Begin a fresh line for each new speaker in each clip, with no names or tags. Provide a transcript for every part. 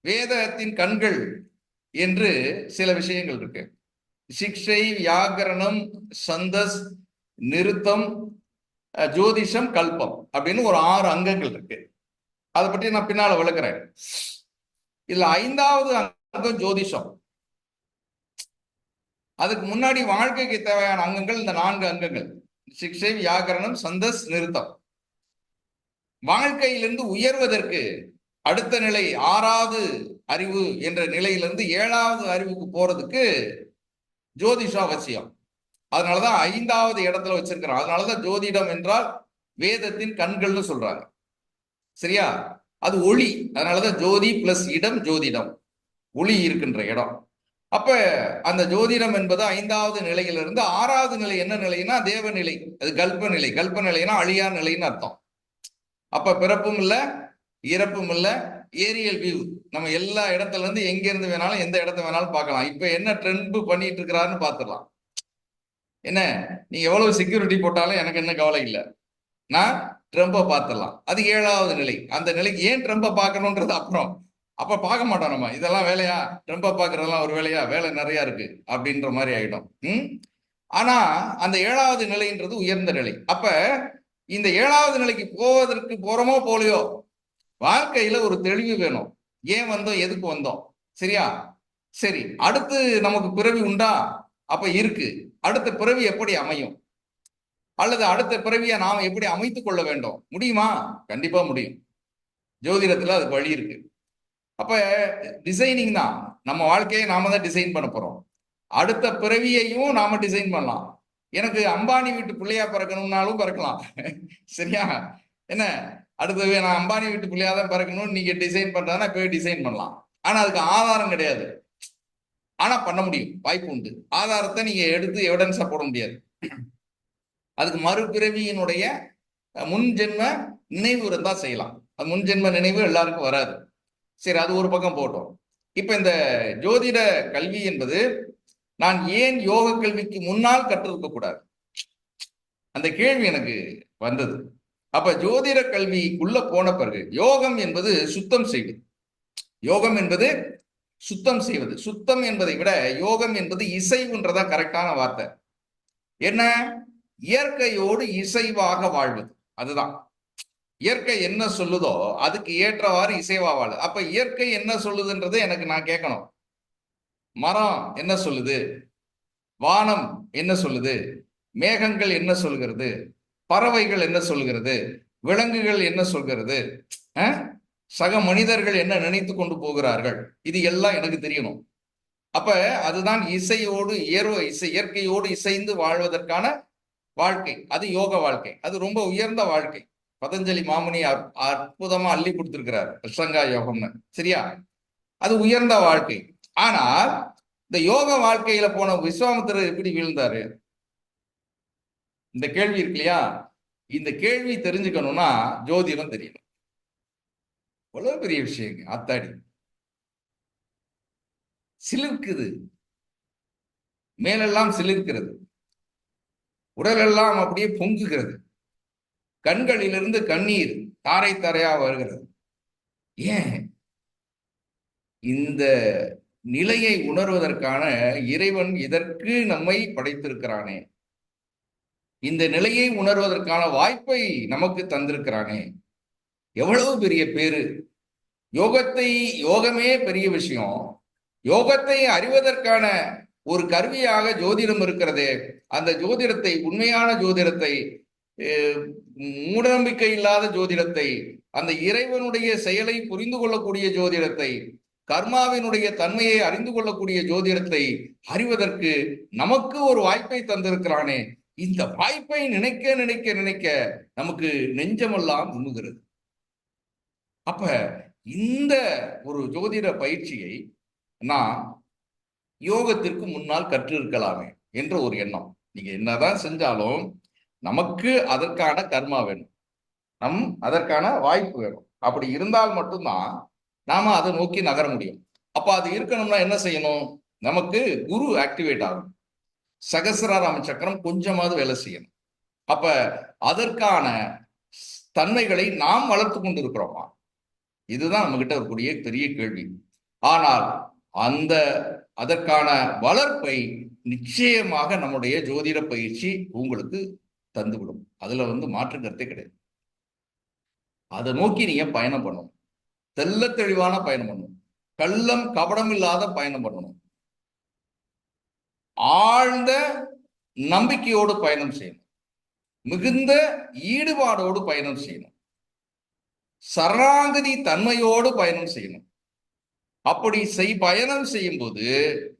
வேதத்தின் கண்கள் என்று சில விஷயங்கள் இருக்கு. சிக்ஷை, வியாகரணம், சந்தஸ், நிருத்தம், ஜோதிஷம், கல்பம் அப்படின்னு ஒரு 6 அங்கங்கள் இருக்கு. அதை பற்றி நான் பின்னால விளக்குறேன். இதுல 5வது அங்கம் ஜோதிஷம். அதுக்கு முன்னாடி வாழ்க்கைக்கு தேவையான அங்கங்கள் இந்த 4 அங்கங்கள்: சிக்ஷை, வியாகரணம், சந்தஸ், நிருத்தம். வாழ்க்கையிலிருந்து உயர்வதற்கு அடுத்த நிலை 6வது அறிவு என்ற நிலையிலிருந்து 7வது அறிவுக்கு போறதுக்கு ஜோதிஷம் அவசியம். அதனாலதான் 5வது இடத்துல வச்சிருக்கிறோம். அதனாலதான் ஜோதிடம் என்றால் வேதத்தின் கண்கள்னு சொல்றாங்க. சரியா? அது ஒளி. அதனாலதான் ஜோதி பிளஸ் இடம் ஜோதிடம், ஒளி இருக்கின்ற இடம். அப்ப அந்த ஜோதிடம் என்பது 5வது நிலையிலிருந்து 6வது நிலை என்ன நிலைன்னா தேவநிலை. அது கல்ப நிலை. கல்ப நிலைன்னா அழியா நிலைன்னு அர்த்தம். அப்ப பிறப்பும் இல்லை, இறப்பும் இல்லை, ஏரியல் வியூ. நம்ம எல்லா இடத்துல இருந்து எங்க இருந்து வேணாலும் எந்த இடத்த வேணாலும் பார்க்கலாம். இப்ப என்ன ட்ரெண்ட் பண்ணிட்டு இருக்கிறாருன்னு பார்த்துடலாம். என்ன, நீ எவ்வளவு செக்யூரிட்டி போட்டாலும் எனக்கு என்ன கவலை இல்லை, நான் ட்ரம்பை பார்த்துடலாம். அது 7வது நிலை. அந்த நிலைக்கு ஏன் ட்ரம்பை பார்க்கணுன்றது அப்புறம். அப்ப பார்க்க மாட்டோம் நம்ம. இதெல்லாம் வேலையா, ட்ரம்பை பார்க்கறதெல்லாம் ஒரு வேலையா, வேலை நிறைய இருக்கு அப்படின்ற மாதிரி ஆயிடும். ஆனா அந்த 7வது நிலைன்றது உயர்ந்த நிலை. அப்ப இந்த 7வது நிலைக்கு போவதற்கு போறோமோ போலையோ வாழ்க்கையில ஒரு தெளிவு வேணும். ஏன் வந்தோம், எதுக்கு வந்தோம்? சரியா? சரி, அடுத்து நமக்கு பிறவி உண்டா? அப்ப இருக்கு. அடுத்த பிறவி எப்படி அமையும், அல்லது அடுத்த பிறவியை நாம் எப்படி அமைத்துக் கொள்ள வேண்டும்? முடியுமா? கண்டிப்பா முடியும். ஜோதிடத்துல அதுக்கு வழி இருக்கு. அப்ப டிசைனிங் தான். நம்ம வாழ்க்கையை நாம தான் டிசைன் பண்ண போறோம். அடுத்த பிறவியையும் நாம டிசைன் பண்ணலாம். எனக்கு அம்பானி வீட்டு பிள்ளையா பிறக்கணும்னாலும் பிறக்கலாம். சரியா? என்ன, அடுத்தது நான் அம்பானி வீட்டு பிள்ளையா தான் பிறக்கணும்னு நீங்க டிசைன் பண்றதுனா போய் டிசைன் பண்ணலாம். ஆனா அதுக்கு ஆதாரம் கிடையாது. ஆனா பண்ண முடியும், வாய்ப்பு உண்டு. ஆதாரத்தை நீங்க எடுத்து எவிடன்ஸா போட முடியாது. அதுக்கு மறுபிறவியினுடைய முன்ஜென்ம நினைவு இருந்தா செய்யலாம். அது முன்ஜென்ம நினைவு எல்லாருக்கும் வராது. சரி, அது ஒரு பக்கம் போட்டோம். இப்ப இந்த ஜோதிட கல்வி என்பது நான் ஏன் யோக கல்விக்கு முன்னால் கற்றிருக்க கூடாது, அந்த கேள்வி எனக்கு வந்தது. அப்ப ஜோதிட கல்விக்குள்ள போன பிறகு யோகம் என்பது சுத்தம் செய்வது. யோகம் என்பது சுத்தம் செய்வது. சுத்தம் என்பதை விட யோகம் என்பது இசைவுன்றதா கரெக்டான வார்த்தை. என்ன, இயற்கையோடு இசைவாக வாழ்வது. அதுதான் இயற்கை என்ன சொல்லுதோ அதுக்கு ஏற்றவாறு இசைவா வாழ. அப்ப இயற்கை என்ன சொல்லுதுன்றது எனக்கு நான் கேட்கணும். மரம் என்ன சொல்லுது, வானம் என்ன சொல்லுது, மேகங்கள் என்ன சொல்கிறது, பறவைகள் என்ன சொல்கிறது, விலங்குகள் என்ன சொல்கிறது, சக மனிதர்கள் என்ன நினைத்து கொண்டு போகிறார்கள், இது எல்லாம் எனக்கு தெரியணும். அப்ப அதுதான் இசையோடு இயற்கையோடு இசைந்து வாழ்வதற்கான வாழ்க்கை. அது யோக வாழ்க்கை. அது ரொம்ப உயர்ந்த வாழ்க்கை. பதஞ்சலி மாமுனி அற்புதமா அள்ளி கொடுத்திருக்கிறார் அஷ்டங்கா யோகம்னு. சரியா? அது உயர்ந்த வாழ்க்கை. ஆனால் இந்த யோக வாழ்க்கையில போன விஸ்வாமித்திரர் எப்படி வீழ்ந்தாரு? இந்த கேள்வி இருக்கு இல்லையா? இந்த கேள்வி தெரிஞ்சுக்கணும்னா ஜோதிடம் தெரியணும். அவ்வளவு பெரிய விஷயங்க. அத்தாடி சிலிர்க்குது, மேலெல்லாம் சிலிர்க்கிறது, உடலெல்லாம் அப்படியே பொங்குகிறது, கண்களிலிருந்து கண்ணீர் தாரை தாரையா வருகிறது. ஏன்? இந்த நிலையை உணர்வதற்கான இறைவன் இதற்கு நம்மை படைத்திருக்கிறானே, இந்த நிலையை உணர்வதற்கான வாய்ப்பை நமக்கு தந்திருக்கிறானே, எவ்வளவு பெரிய பேரு. யோகமே பெரிய விஷயம். யோகத்தை அறிவதற்கான ஒரு கருவியாக ஜோதிடம் இருக்கிறதே. அந்த ஜோதிடத்தை, உண்மையான ஜோதிடத்தை, மூடநம்பிக்கை இல்லாத ஜோதிடத்தை, அந்த இறைவனுடைய செயலை புரிந்து கொள்ளக்கூடிய ஜோதிடத்தை, கர்மாவினுடைய தன்மையை அறிந்து கொள்ளக்கூடிய ஜோதிடத்தை அறிவதற்கு நமக்கு ஒரு வாய்ப்பை தந்திருக்கிறானே. இந்த வாய்ப்பை நினைக்க நினைக்க நினைக்க நமக்கு நெஞ்சமெல்லாம் உண்ணுகிறது. அப்ப இந்த ஒரு ஜோதிட பயிற்சியை நான் யோகத்திற்கு முன்னால் கற்றிருக்கலாமே என்ற ஒரு எண்ணம். நீங்க என்னதான் செஞ்சாலும் நமக்கு அதற்கான கர்மா வேணும், அதற்கான வாய்ப்பு வேணும். அப்படி இருந்தால் மட்டும்தான் நாம அதை நோக்கி நகர முடியும். அப்ப அது இருக்கணும்னா என்ன செய்யணும்? நமக்கு குரு ஆக்டிவேட் ஆகும், சகசிராராம சக்கரம் கொஞ்சமாவது வேலை செய்யணும். அப்ப அதற்கான தன்மைகளை நாம் வளர்த்து கொண்டு இருக்கிறோமா? இதுதான் நம்ம கிட்ட இருக்கக்கூடிய பெரிய கேள்வி. ஆனால் அந்த அதற்கான வளர்ப்பை நிச்சயமாக நம்முடைய ஜோதிட பயிற்சி உங்களுக்கு தந்துவிடும். அதுல மாற்று கருத்தே கிடையாது. அதை நோக்கி நீங்க பயணம் பண்ணணும். தெள்ள தெளிவான பயணம் பண்ணணும். கள்ளம் கபடம் இல்லாத பயணம் பண்ணணும். ஆழ்ந்த நம்பிக்கையோடு பயணம் செய்யணும். மிகுந்த ஈடுபாடோடு பயணம் செய்யணும். சரணாகதி தன்மையோடு பயணம் செய்யணும். அப்படி பயணம் செய்யும் போது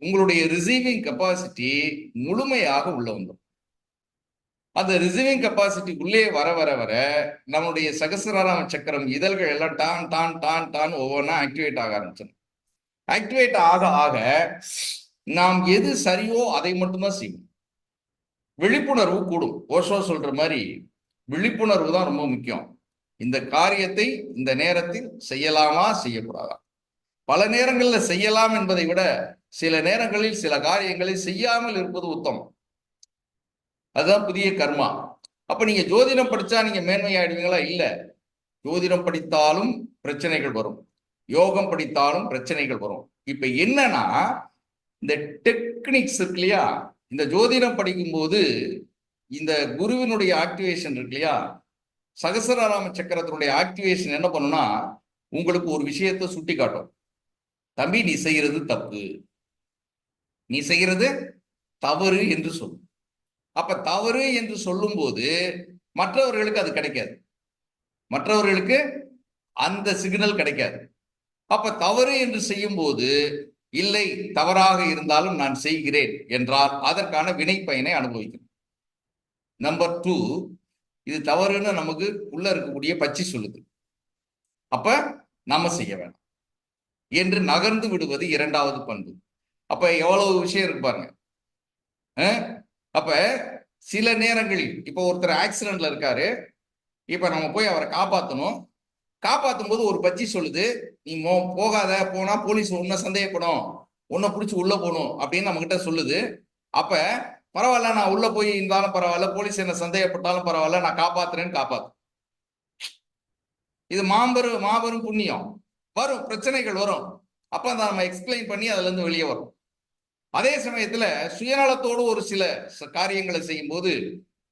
உங்களுடைய ரிசீவிங் கெப்பாசிட்டி முழுமையாக உள்ள வந்துடும். அந்த ரிசீவிங் கெப்பாசிட்டி உள்ளே வர வர வர நம்முடைய சகசிராராம சக்கரம் இதழ்கள் எல்லாம் டான் டான் டான் டான் ஒவ்வொன்றா ஆக்டிவேட் ஆக ஆரம்பிச்சிடும். ஆக்டிவேட் ஆக ஆக நாம் எது சரியோ அதை மட்டும்தான் செய்வோம். விழிப்புணர்வு கூடும். ஓஷோ சொல்ற மாதிரி விழிப்புணர்வு தான் ரொம்ப முக்கியம். இந்த காரியத்தை இந்த நேரத்தில் செய்யலாமா செய்யக்கூடாதா? பல நேரங்களில் செய்யலாம் என்பதை விட சில நேரங்களில் சில காரியங்களை செய்யாமல் இருப்பது உத்தமம். அதுதான் புதிய கர்மா. அப்ப நீங்க ஜோதிடம் படிச்சா நீங்க மேன்மையாயிடுவீங்களா? இல்ல. ஜோதிடம் படித்தாலும் பிரச்சனைகள் வரும், யோகம் படித்தாலும் பிரச்சனைகள் வரும். இப்ப என்னன்னா இந்த டெக்னிக்ஸ் இருக்கு இல்லையா, இந்த ஜோதிடம் படிக்கும் போது இந்த குருவினுடைய ஆக்டிவேஷன் இருக்கு இல்லையா, சகசராராம சக்கரத்தினுடைய ஆக்டிவேஷன் என்ன பண்ணுனா உங்களுக்கு ஒரு விஷயத்தை சுட்டி காட்டும். தம்பி, நீ செய்யறது தப்பு, நீ செய்யறது தவறு என்று சொல்லும். அப்ப தவறு என்று சொல்லும் போது மற்றவர்களுக்கு அது கிடைக்காது, மற்றவர்களுக்கு அந்த சிக்னல் கிடைக்காது. அப்ப தவறு என்று செய்யும் போது இல்லை, தவறாக இருந்தாலும் நான் செய்கிறேன் என்றால் அதற்கான வினை பயனை அனுபவிக்கணும். நம்பர் 2, இது தவறுன்னு நமக்கு உள்ள இருக்கக்கூடிய பச்சி சொல்லுது, அப்ப நாம செய்ய வேண்டாம் என்று நகர்ந்து விடுவது இரண்டாவது பண்பு. அப்ப எவ்வளவு விஷயம் இருக்கு பாருங்க. அப்ப சில நேரங்களில் இப்ப ஒருத்தர் ஆக்சிடென்ட்ல இருக்காரு, இப்ப நம்ம போய் அவரை காப்பாற்றணும். காப்பாற்றும் போது ஒரு பச்சி சொல்லுது, நீ போகாத, போனா போலீஸ் உன்னை சந்தேகப்படும், உன்னை பிடிச்சி உள்ள போகணும் அப்படின்னு நம்ம கிட்ட சொல்லுது. அப்ப பரவாயில்ல, நான் உள்ள போய் இருந்தாலும் பரவாயில்ல, போலீஸ் என்ன சந்தேகப்பட்டாலும் பரவாயில்ல, நான் காப்பாத்துறேன்னு காப்பாத்து. இது மாபெரும் புண்ணியம். வரும் பிரச்சனைகள் வரும், அப்ப அதை நம்ம எக்ஸ்பிளைன் பண்ணி அதுல இருந்து வெளியே வரும். அதே சமயத்துல சுயநலத்தோடு ஒரு சில காரியங்களை செய்யும் போது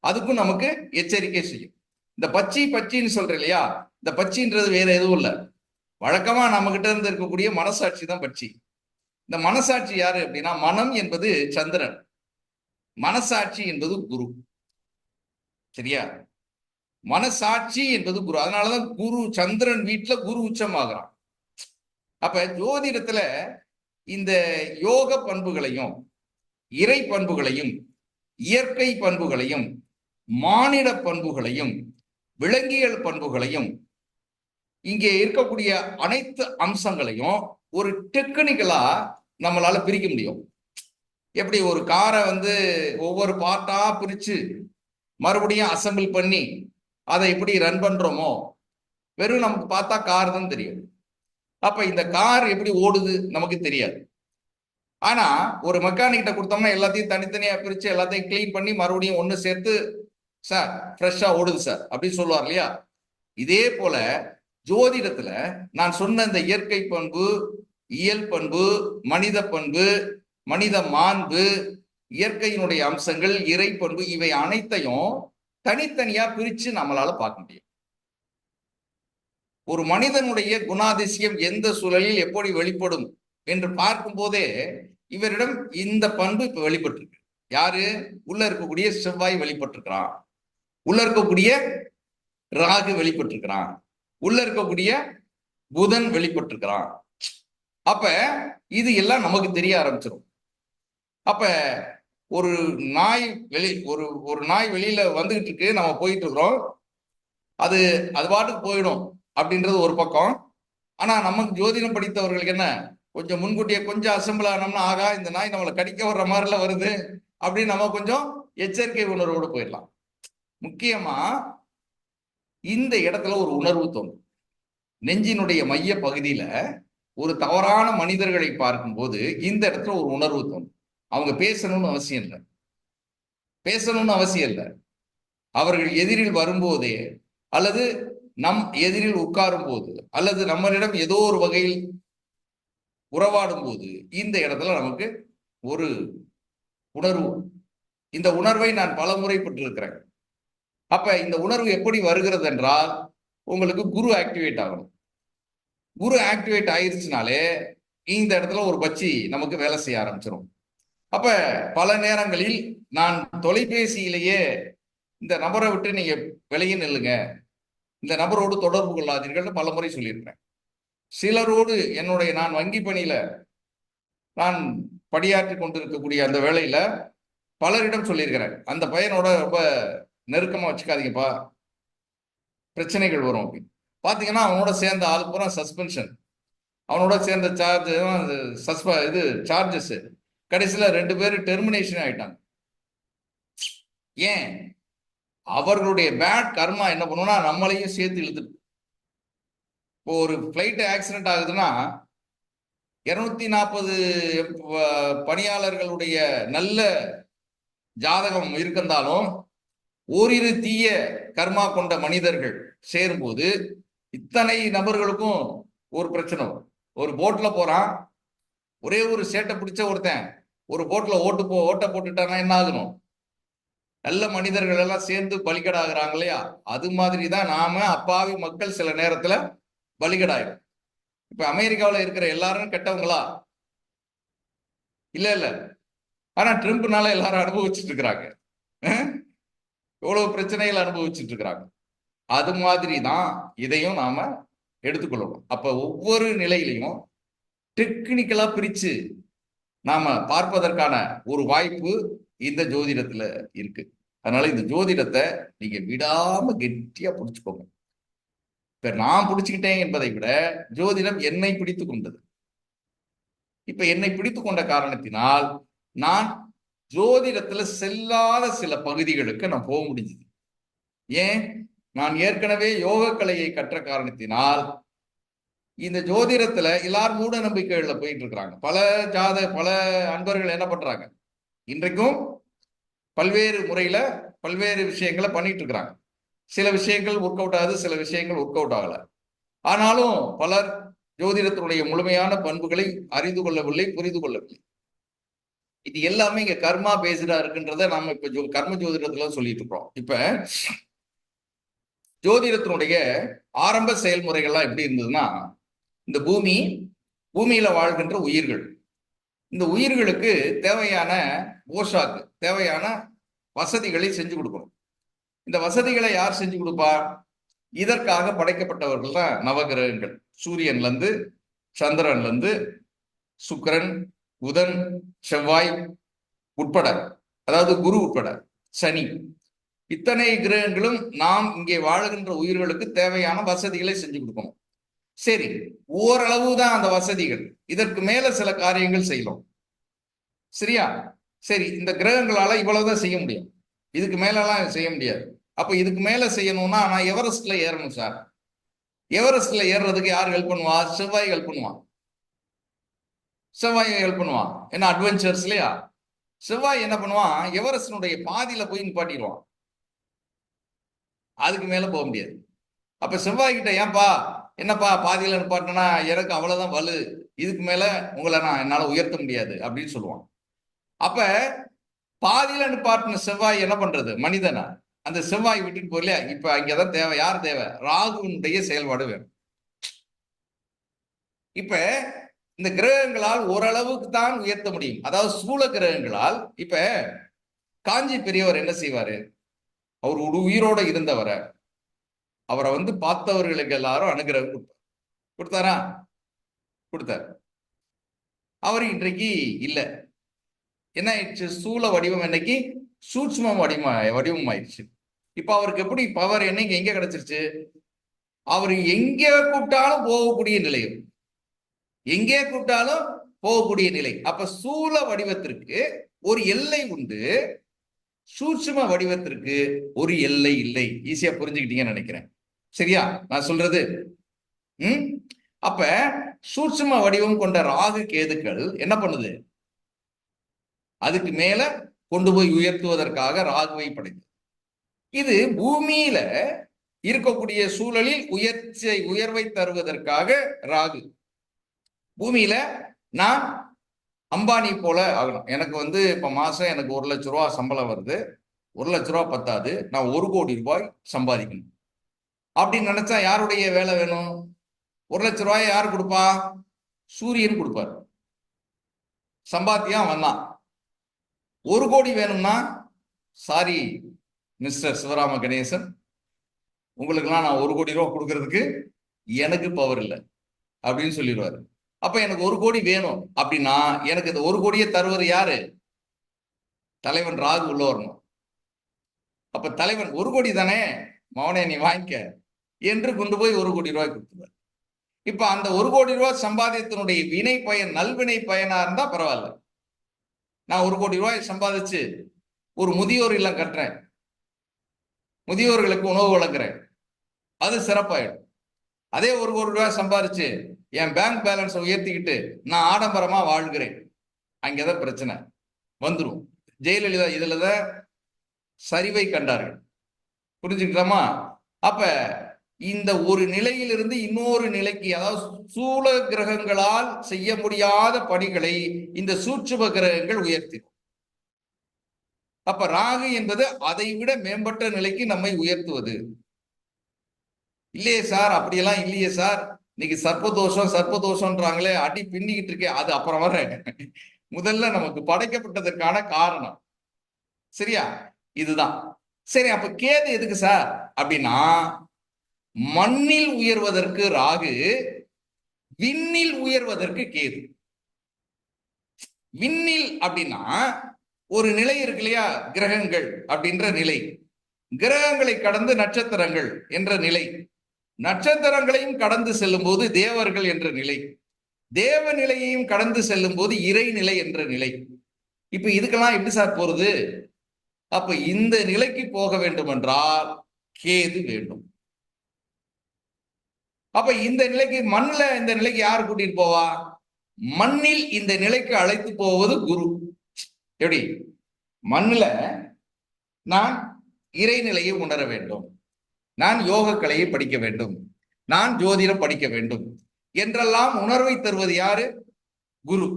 அதுக்கும் நமக்கு எச்சரிக்கை செய்யும். இந்த பச்சின்னு சொல்றேன் இல்லையா, இந்த பச்சின்றது வேற எதுவும் இல்லை, வழக்கமா நம்ம கிட்ட இருந்து இருக்கக்கூடிய மனசாட்சி தான் பச்சி. இந்த மனசாட்சி யாரு அப்படின்னா, மனம் என்பது சந்திரன், மனசாட்சி என்பது குரு. சரியா? மனசாட்சி என்பது குரு. அதனாலதான் குரு சந்திரன் வீட்டுல குரு உச்சமாகறான். அப்ப ஜோதிடத்துல இந்த யோக பண்புகளையும் இறை பண்புகளையும் இயற்கை பண்புகளையும் மானிட பண்புகளையும் விலங்கியல் பண்புகளையும் இங்கே இருக்கக்கூடிய அனைத்து அம்சங்களையும் ஒரு டெக்னிக்கலா நம்மளால பிரிக்க முடியும். எப்படி ஒரு காரை ஒவ்வொரு பார்ட்டா பிரிச்சு மறுபடியும் அசம்பிள் பண்ணி அதை எப்படி ரன் பண்றோமோ, வெறும் நமக்கு பார்த்தா கார் தான் தெரியும். அப்ப இந்த கார் எப்படி ஓடுது நமக்கு தெரியாது. ஆனா ஒரு மெக்கானிக்கிட்ட கொடுத்தோம்னா எல்லாத்தையும் தனித்தனியா பிரிச்சு எல்லாத்தையும் கிளீன் பண்ணி மறுபடியும் ஒண்ணு சேர்த்து, சார் ஃப்ரெஷ்ஷா ஓடுது சார் அப்படின்னு சொல்லுவார் இல்லையா. இதே போல ஜோதிடத்துல நான் சொன்ன இந்த இயற்கை பண்பு, இயல் பண்பு, மனித பண்பு, மனித மாண்பு, இயற்கையினுடைய அம்சங்கள், இறை பண்பு, இவை அனைத்தையும் தனித்தனியா பிரிச்சு நம்மளால பார்க்க முடியும். ஒரு மனிதனுடைய குணாதிசயம் எந்த சூழலில் எப்படி வெளிப்படும் என்று பார்க்கும் போதே இவரிடம் இந்த பண்பு இப்ப வெளிப்பட்டிருக்கு. யாரு? உள்ள இருக்கக்கூடிய செவ்வாய் வெளிப்பட்டிருக்கிறான், உள்ள இருக்கக்கூடிய ராகு வெளிப்பட்டிருக்கிறான், உள்ள இருக்கக்கூடிய புதன் வெளிப்பட்டிருக்கிறான். அப்ப இது எல்லாம் நமக்கு தெரிய ஆரம்பிச்சிடும். அப்ப ஒரு நாய் ஒரு நாய் வெளியில வந்துகிட்டு இருக்கு, நம்ம போயிட்டு இருக்கிறோம், அது பாட்டுக்கு போயிடும் அப்படின்றது ஒரு பக்கம். ஆனா நமக்கு ஜோதிடம் படித்தவர்களுக்கு என்ன, கொஞ்சம் முன்கூட்டியே கொஞ்சம் அசம்பிள் ஆனோம்னா, ஆகா இந்த நாய் நம்மளை கடிக்க வர்ற மாதிரிலாம் வருது அப்படின்னு நம்ம கொஞ்சம் எச்சரிக்கை உணர்வோடு போயிடலாம். முக்கியமா இந்த இடத்துல ஒரு உணர்வு தோணும். நெஞ்சினுடைய மைய பகுதியில ஒரு தவறான மனிதர்களை பார்க்கும்போது இந்த இடத்துல ஒரு உணர்வு தோணும். அவங்க பேசணும்னு அவசியம் இல்லை, அவர்கள் எதிரில் வரும்போதே அல்லது நம் எதிரில் உட்காரும் போது அல்லது நம்மளிடம் ஏதோ ஒரு வகையில் உறவாடும் போது இந்த இடத்துல நமக்கு ஒரு உணர்வு, இந்த உணர்வை நான் பல முறை பெற்றிருக்கிறேன். அப்ப இந்த உணர்வு எப்படி வருகிறது என்றால் உங்களுக்கு குரு ஆக்டிவேட் ஆகணும். குரு ஆக்டிவேட் ஆயிருச்சுனாலே இந்த இடத்துல ஒரு பச்சி நமக்கு வேலை செய்ய ஆரம்பிச்சிடும். அப்ப பல நேரங்களில் நான் தொலைபேசியிலேயே இந்த நபரை விட்டு நீங்க வெளியே நில்லுங்க, இந்த நபரோடு தொடர்பு கொள்ளாதீர்கள் பல முறை சொல்லியிருக்கிறேன். சிலரோடு நான் வங்கி பணியில நான் பணியாற்றி கொண்டிருக்கக்கூடிய அந்த வேளையில பலரிடம் சொல்லியிருக்கிறேன், அந்த பையனோட ரொம்ப நெருக்கமா வச்சுக்காதீங்கப்பா, பிரச்சனைகள் வரும் அப்படின்னு. பாத்தீங்கன்னா அவனோட சேர்ந்த ஆள் பூரா சஸ்பென்ஷன், அவனோட சேர்ந்த சார்ஜஸ் கடைசியில 2 பேரும் டெர்மினேஷன் ஆயிட்டாங்க. ஏன்? அவர்களுடைய பேட் கர்மா என்ன பண்ணுவோம்னா நம்மளையும் சேர்த்து இழுத்துட்டு. இப்போ ஒரு பிளைட் ஆக்சிடென்ட் ஆகுதுன்னா 240 பணியாளர்களுடைய நல்ல ஜாதகம் இருந்தாலும் ஓரிரு தீய கர்மா கொண்ட மனிதர்கள் சேரும்போது இத்தனை நபர்களுக்கும் ஒரு பிரச்சனை வரும். ஒரு போட்ல போறான், ஒரே ஒரு சேட்டை பிடிச்ச ஒருத்தன் ஒரு போட்ல ஓட்ட போட்டுட்டானா என்ன ஆகணும்? நல்ல மனிதர்கள் எல்லாம் சேர்ந்து பலிகடாகிறாங்க இல்லையா? அது மாதிரிதான் நாம அப்பாவி மக்கள் சில நேரத்துல பலிகடாயிரும். இப்ப அமெரிக்காவில் இருக்கிற எல்லாரும் கெட்டவங்களா? இல்ல. ஆனா ட்ரம்ப்னால எல்லாரும் அனுபவிச்சுட்டு இருக்கிறாங்க, எவ்வளவு பிரச்சனைகள் அனுபவிச்சுட்டு இருக்கிறாங்க. அது மாதிரிதான் இதையும் நாம எடுத்துக்கொள்ளணும். அப்ப ஒவ்வொரு நிலையிலையும் டெக்னிக்கலா பிரிச்சு நாம பார்ப்பதற்கான ஒரு வாய்ப்பு இந்த ஜோதிடத்துல இருக்கு. அதனால இந்த ஜோதிடத்தை நீங்க விடாம கெட்டியா பிடிச்சுக்கோங்க. இப்ப நான் பிடிச்சுக்கிட்டேன் என்பதை விட ஜோதிடம் என்னை பிடித்து கொண்டது. இப்ப என்னை பிடித்து கொண்ட காரணத்தினால் நான் ஜோதிடத்துல செல்லாத சில பகுதிகளுக்கு நான் போக முடிஞ்சது. ஏன்? நான் ஏற்கனவே யோக கலையை கற்ற காரணத்தினால் இந்த ஜோதிடத்துல எல்லாரும் மூட நம்பிக்கைகள்ல போயிட்டு இருக்கிறாங்க. பல அன்பர்கள் என்ன பண்றாங்க, இன்றைக்கும் பல்வேறு முறையில பல்வேறு விஷயங்களை பண்ணிட்டு இருக்கிறாங்க. சில விஷயங்கள் ஒர்க் அவுட் ஆகுது, சில விஷயங்கள் ஒர்க் அவுட் ஆகல. ஆனாலும் பலர் ஜோதிடத்தினுடைய முழுமையான பண்புகளை அறிந்து கொள்ளவில்லை, புரிந்து கொள்ளவில்லை. இது எல்லாமே இங்க கர்மா பேஸ்டா இருக்குன்றத நம்ம இப்ப கர்ம ஜோதிடத்துல சொல்லிட்டு இருக்கோம். இப்ப ஜோதிடத்தினுடைய ஆரம்ப செயல்முறைகள்லாம் எப்படி இருந்ததுன்னா, இந்த பூமியில வாழ்கின்ற உயிர்கள், இந்த உயிர்களுக்கு தேவையான போஷாக்கு, தேவையான வசதிகளை செஞ்சு கொடுக்கணும். இந்த வசதிகளை யார் செஞ்சு கொடுப்பா? இதற்காக படைக்கப்பட்டவர்கள் தான் நவகிரகங்கள். சூரியன்ல இருந்து, சந்திரன்ல இருந்து, சுக்கிரன், புதன், செவ்வாய் உட்பட, அதாவது குரு உட்பட, சனி, இத்தனை கிரகங்களும் நாம் இங்கே வாழுகின்ற உயிர்களுக்கு தேவையான வசதிகளை செஞ்சு கொடுக்கணும். சரி, ஓரளவு தான் அந்த வசதிகள், இதற்கு மேல சில காரியங்கள் செய்யலாம். சரியா? சரி, இந்த கிரகங்களால இவ்வளவுதான் செய்ய முடியும், இதுக்கு மேலலாம் செய்ய முடியாது. அப்ப இதுக்கு மேல செய்யணும்னா நான் எவரெஸ்ட்ல ஏறணும் சார். எவரெஸ்ட்ல ஏறுறதுக்கு யார் ஹெல்ப் பண்ணுவா? செவ்வாய் ஹெல்ப் பண்ணுவான். செவ்வாய் ஹெல்ப் பண்ணுவான். என்ன அட்வென்ச்சர்ஸ் இல்லையா? செவ்வாய் என்ன பண்ணுவான்? எவரெஸ்டினுடைய பாதியில போய் நிப்பாட்டிடுவான், அதுக்கு மேல போக முடியாது. அப்ப செவ்வாய் கிட்ட ஏன்பா என்னப்பா பாதியில நிப்பாட்டினா எனக்கு அவ்வளவுதான் வலு, இதுக்கு மேல உங்களை நான் என்னால உயர்த்த முடியாது அப்படின்னு சொல்லுவான். அப்ப பாதியில நிப்பாட்டின செவ்வாய் என்ன பண்றது? மனிதனா அந்த செவ்வாய் விட்டுட்டு போகலையா? இப்ப அங்கதான் தேவை, யார் தேவை? ராகுனுடைய செயல்பாடு வேணும். இப்ப இந்த கிரகங்களால் ஓரளவுக்கு தான் உயர்த்த முடியும், அதாவது சூழ கிரகங்களால். இப்ப காஞ்சி பெரியவர் என்ன செய்வாரு? அவர் உயிரோட இருந்தவரை, அவரை பார்த்தவர்களுக்கு எல்லாரும் அனுகிரகம் கொடுத்தாரா? கொடுத்தார். அவர் இன்றைக்கு இல்ல. என்ன ஆயிடுச்சு? சூழ வடிவம் இன்னைக்கு சூட்சும வடிவம் ஆயிடுச்சு. இப்ப அவருக்கு எப்படி பவர் என்னைக்கு எங்க கிடைச்சிருச்சு? அவர் எங்க கூப்பிட்டாலும் போகக்கூடிய நிலையம், எங்கே கூப்பிட்டாலும் போகக்கூடிய நிலை. அப்ப சூழ வடிவத்திற்கு ஒரு எல்லை உண்டு, சூட்சும வடிவத்திற்கு ஒரு எல்லை இல்லை. ஈஸியா புரிஞ்சுக்கிட்டீங்கன்னு நினைக்கிறேன். சரியா நான் சொல்றது? அப்ப சூட்சும வடிவம் கொண்ட ராகு கேதுக்கள் என்ன பண்ணுது? அதுக்கு மேல கொண்டு போய் உயர்த்துவதற்காக ராகுவை படைத்தது. இது பூமியில இருக்கக்கூடிய சூழலில் உயர்வை தருவதற்காக ராகு. பூமியில நான் அம்பானி போல ஆகணும். எனக்கு இப்ப மாசம் எனக்கு 1,00,000 ரூபா சம்பளம் வருது. 1,00,000 ரூபா பத்தாது, நான் 1,00,00,000 ரூபாய் சம்பாதிக்கணும் அப்படின்னு நினைச்சா யாருடைய வேலை வேணும்? 1,00,000 ரூபாய் யார் கொடுப்பா? சூரியன் கொடுப்பார். சம்பாத்தியம் வந்தான். 1,00,00,000 வேணும்னா சாரி மிஸ்டர் சிவராம கணேசன், உங்களுக்கெல்லாம் நான் 1,00,00,000 ரூபா கொடுக்கறதுக்கு எனக்கு பவர் இல்லை அப்படின்னு சொல்லிடுவாரு. அப்ப எனக்கு 1,00,00,000 வேணும் அப்படின்னா எனக்கு இந்த 1,00,00,000 தருவது யாரு? தலைவன் ராகு உள்ள வரணும். அப்ப தலைவன் 1,00,00,000 தானே மவனே நீ வாங்கிக்க என்று கொண்டு போய் 1,00,00,000 ரூபாய் கொடுத்துருவார். இப்ப அந்த 1,00,00,000 ரூபாய் சம்பாதியத்தினுடைய வினை பயன் நல்வினை பயனா இருந்தா பரவாயில்ல. நான் 1,00,00,000 ரூபாய் சம்பாதிச்சு ஒரு முதியோர் இல்லம் கட்டுறேன், முதியோர்களுக்கு உணவு வழங்குறேன், அது சிறப்பாயிடும். அதே 1,00,00,000 ரூபாய் சம்பாதிச்சு என் பேங்க் பேலன்ஸை உயர்த்திக்கிட்டு நான் ஆடம்பரமா வாழ்கிறேன், அங்கதான் பிரச்சனை வந்துடும். ஜெயலலிதா இதுலதான் சரிவை கண்டார்கள். புரிஞ்சுக்கிட்டோமா? அப்ப இந்த ஒரு நிலையிலிருந்து இன்னொரு நிலைக்கு, அதாவது சூழ கிரகங்களால் செய்ய முடியாத பணிகளை இந்த சூட்சும கிரகங்கள் உயர்த்திடும். அப்ப ராகு என்பது அதை விட மேம்பட்ட நிலைக்கு நம்மை உயர்த்துவது. இல்லையே சார், அப்படியெல்லாம் இல்லையே சார், இன்னைக்கு சர்ப்பதோஷம் சர்ப்பதோஷம்ன்றாங்களே, அடி பின்னிக்கிட்டு இருக்கே, அது அப்புறம் வர்றேன். முதல்ல நமக்கு படைக்கப்பட்டதற்கான காரணம் சரியா இதுதான். சரி, அப்ப கேது எதுக்கு சார் அப்படின்னா, மண்ணில் உயர்வதற்கு ராகு, விண்ணில் உயர்வதற்கு கேது. விண்ணில் அப்படின்னா ஒரு நிலை இருக்கு இல்லையா, கிரகங்கள் அப்படின்ற நிலை, கிரகங்களை கடந்து நட்சத்திரங்கள் என்ற நிலை, நட்சத்திரங்களையும் கடந்து செல்லும் போது தேவர்கள் என்ற நிலை, தேவ நிலையையும் கடந்து செல்லும் போது இறைநிலை என்ற நிலை. இப்ப இதுக்கெல்லாம் எப்படி சார் போறது? அப்ப இந்த நிலைக்கு போக வேண்டும் என்றால் கேது வேண்டும். அப்ப இந்த நிலைக்கு, மண்ணுல இந்த நிலைக்கு யார் கூட்டிட்டு போவா? மண்ணில் இந்த நிலைக்கு அழைத்து போவது குரு. எப்படி? மண்ணுல நான் இறைநிலையை உணர வேண்டும், நான் யோக கலையை படிக்க வேண்டும், நான் ஜோதிடம் படிக்க வேண்டும் என்றெல்லாம் உணர்வை தருவது யாரு? குரு.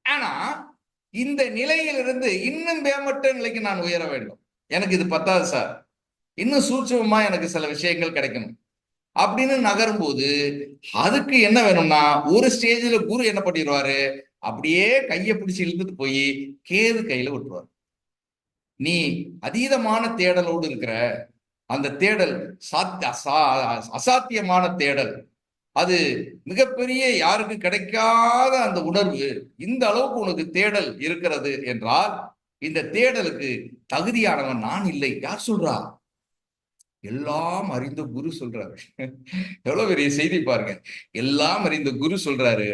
ஆனா இந்த நிலையிலிருந்து இன்னும் மேம்பட்ட நிலைக்கு நான் உயர வேண்டும். எனக்கு இது பத்தாது சார், இன்னும் சூட்சமா எனக்கு சில விஷயங்கள் கிடைக்கணும் அப்படின்னு நகரும் போது அதுக்கு என்ன வேணும்னா, ஒரு ஸ்டேஜ்ல குரு என்ன பண்ணிடுவாரு, அப்படியே கையை பிடிச்சு இழுத்துட்டு போய் கேது கையில விட்டுருவார். நீ அதீதமான தேடலோடு இருக்கிற, அந்த தேடல் அசாத்தியமான தேடல், அது மிகப்பெரிய யாருக்கு கிடைக்காத அந்த உணர்வு, இந்த அளவுக்கு உனக்கு தேடல் இருக்கிறது என்றால் இந்த தேடலுக்கு தகுதியானவன் நான் இல்லை. யார் சொல்றா? எல்லாம் அறிந்த குரு சொல்றாரு. எவ்வளவு பெரிய செய்தி பாருங்க. எல்லாம் அறிந்த குரு சொல்றாரு,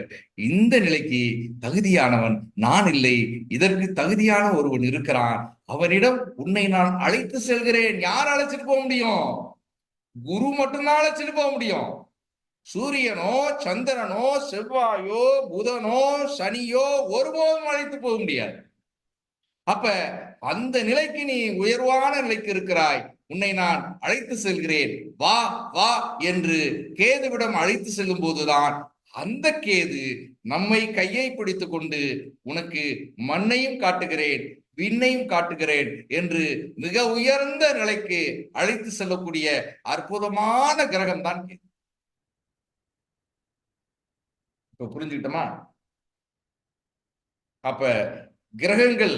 இந்த நிலைக்கு தகுதியானவன் நான் இல்லை, இதற்கு தகுதியான ஒருவன் இருக்கிறான், அவனிடம் உன்னை நான் அழைத்து செல்கிறேன். யார் அழைச்சிட்டு போக முடியும்? குரு மட்டும்தான் அழைச்சிட்டு போக முடியும். சூரியனோ சந்திரனோ செவ்வாயோ புதனோ சனியோ ஒருபோதும் அழைத்து போக முடியாது. அப்ப அந்த நிலைக்கு நீ உயர்வான நிலைக்கு இருக்கிறாய், உன்னை நான் அழைத்து செல்கிறேன், வா வா என்று கேதுவிடம் அழைத்து செல்லும் போதுதான் அந்த கேது நம்மை கையை பிடித்து கொண்டு உனக்கு மண்ணையும் காட்டுகிறேன் விண்ணையும் காட்டுகிறேன் என்று மிக உயர்ந்த நிலைக்கு அழைத்து செல்லக்கூடிய அற்புதமான கிரகம் தான் கேது. இப்ப புரிஞ்சுக்கிட்டோமா? அப்ப கிரகங்கள்,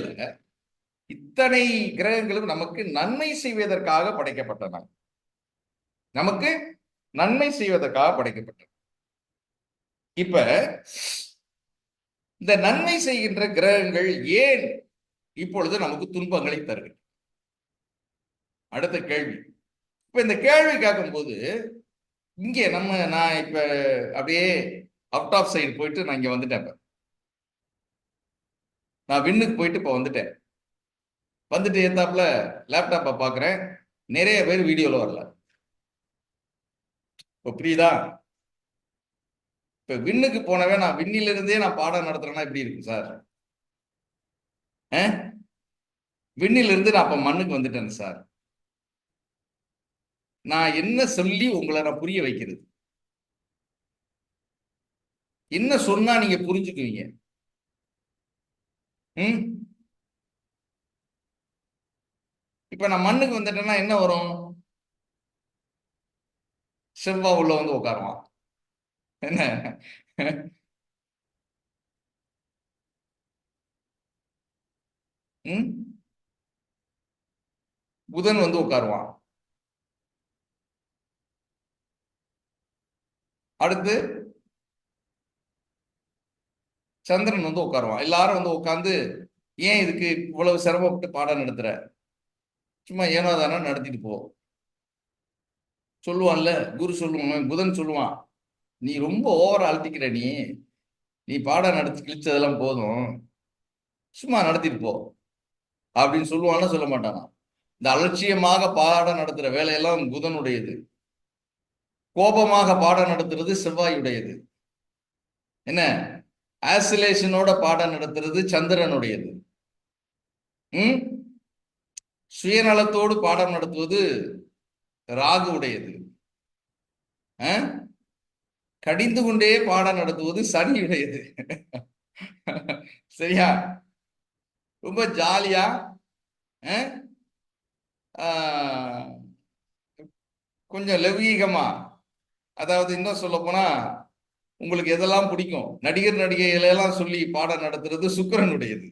இத்தனை கிரகங்களும் நமக்கு நன்மை செய்வதற்காக படைக்கப்பட்டன, நமக்கு நன்மை செய்வதற்காக படைக்கப்பட்டன. இப்ப இந்த நன்மை செய்கின்ற கிரகங்கள் ஏன் இப்பொழுது நமக்கு துன்பங்களை தருகிறது? அடுத்த கேள்வி. இப்ப இந்த கேள்வி கேட்கும் போது இங்கே நான் இப்ப அப்படியே அவுட் ஆஃப் சைடு போயிட்டு நான் இங்க வந்துட்டேன். நான் விண்ணுக்கு போயிட்டு இப்ப வந்துட்டு ஏத்தாப்புல லேப்டாப்பை பாக்குறேன், நிறைய பேர் வீடியோல வரல. இப்ப புரியுதா? இப்ப விண்ணுக்கு போனவே நான் விண்ணில இருந்தே நான் பாடம் நடத்துறேன்னா எப்படி இருக்கும் சார்? விண்ணில இருந்து நான் அப்ப மண்ணுக்கு வந்துட்டேன் சார். நான் என்ன சொல்லி உங்களை நான் புரிய வைக்கிறது? என்ன சொன்னா நீங்க புரிஞ்சுக்குவீங்க? இப்ப நான் மண்ணுக்கு வந்துட்டேன்னா என்ன வரும்? செவ்வா உள்ள வந்து உட்காருவான். என்ன? புதன் வந்து உட்காருவான். அடுத்து சந்திரன் வந்து உட்காருவான். எல்லாரும் வந்து உட்காந்து, ஏன் இதுக்கு இவ்வளவு சிரமப்பட்டு பாடம் நடத்துற? சும்மா ஏனோ தானே நடத்திட்டு போ சொல்லுவான்ல. குரு சொல்லுவான், புதன் சொல்லுவான், நீ ரொம்ப ஓவரா அழுத்திக்கிற, நீ பாடம் நடத்தி கிழிச்சதெல்லாம் போதும், சும்மா நடத்திட்டு போ அப்படின்னு சொல்லுவான்னு சொல்ல மாட்டானா? இந்த அலட்சியமாக பாடம் நடத்துற வேலையெல்லாம் புதனுடையது. கோபமாக பாடம் நடத்துறது செவ்வாயுடையது. என்ன? ஆசிலேஷனோட பாடம் நடத்துறது சந்திரனுடையது. சுயநலத்தோடு பாடம் நடத்துவது ராகு உடையது. கடிந்து கொண்டே பாடம் நடத்துவது சனியுடையது. சரியா? ரொம்ப ஜாலியா கொஞ்சம் லௌகீகமா, அதாவது இன்னும் சொல்ல போனா உங்களுக்கு எதெல்லாம் பிடிக்கும், நடிகர் நடிகைகளை எல்லாம் சொல்லி பாடம் நடத்துறது சுக்கிரனுடையது.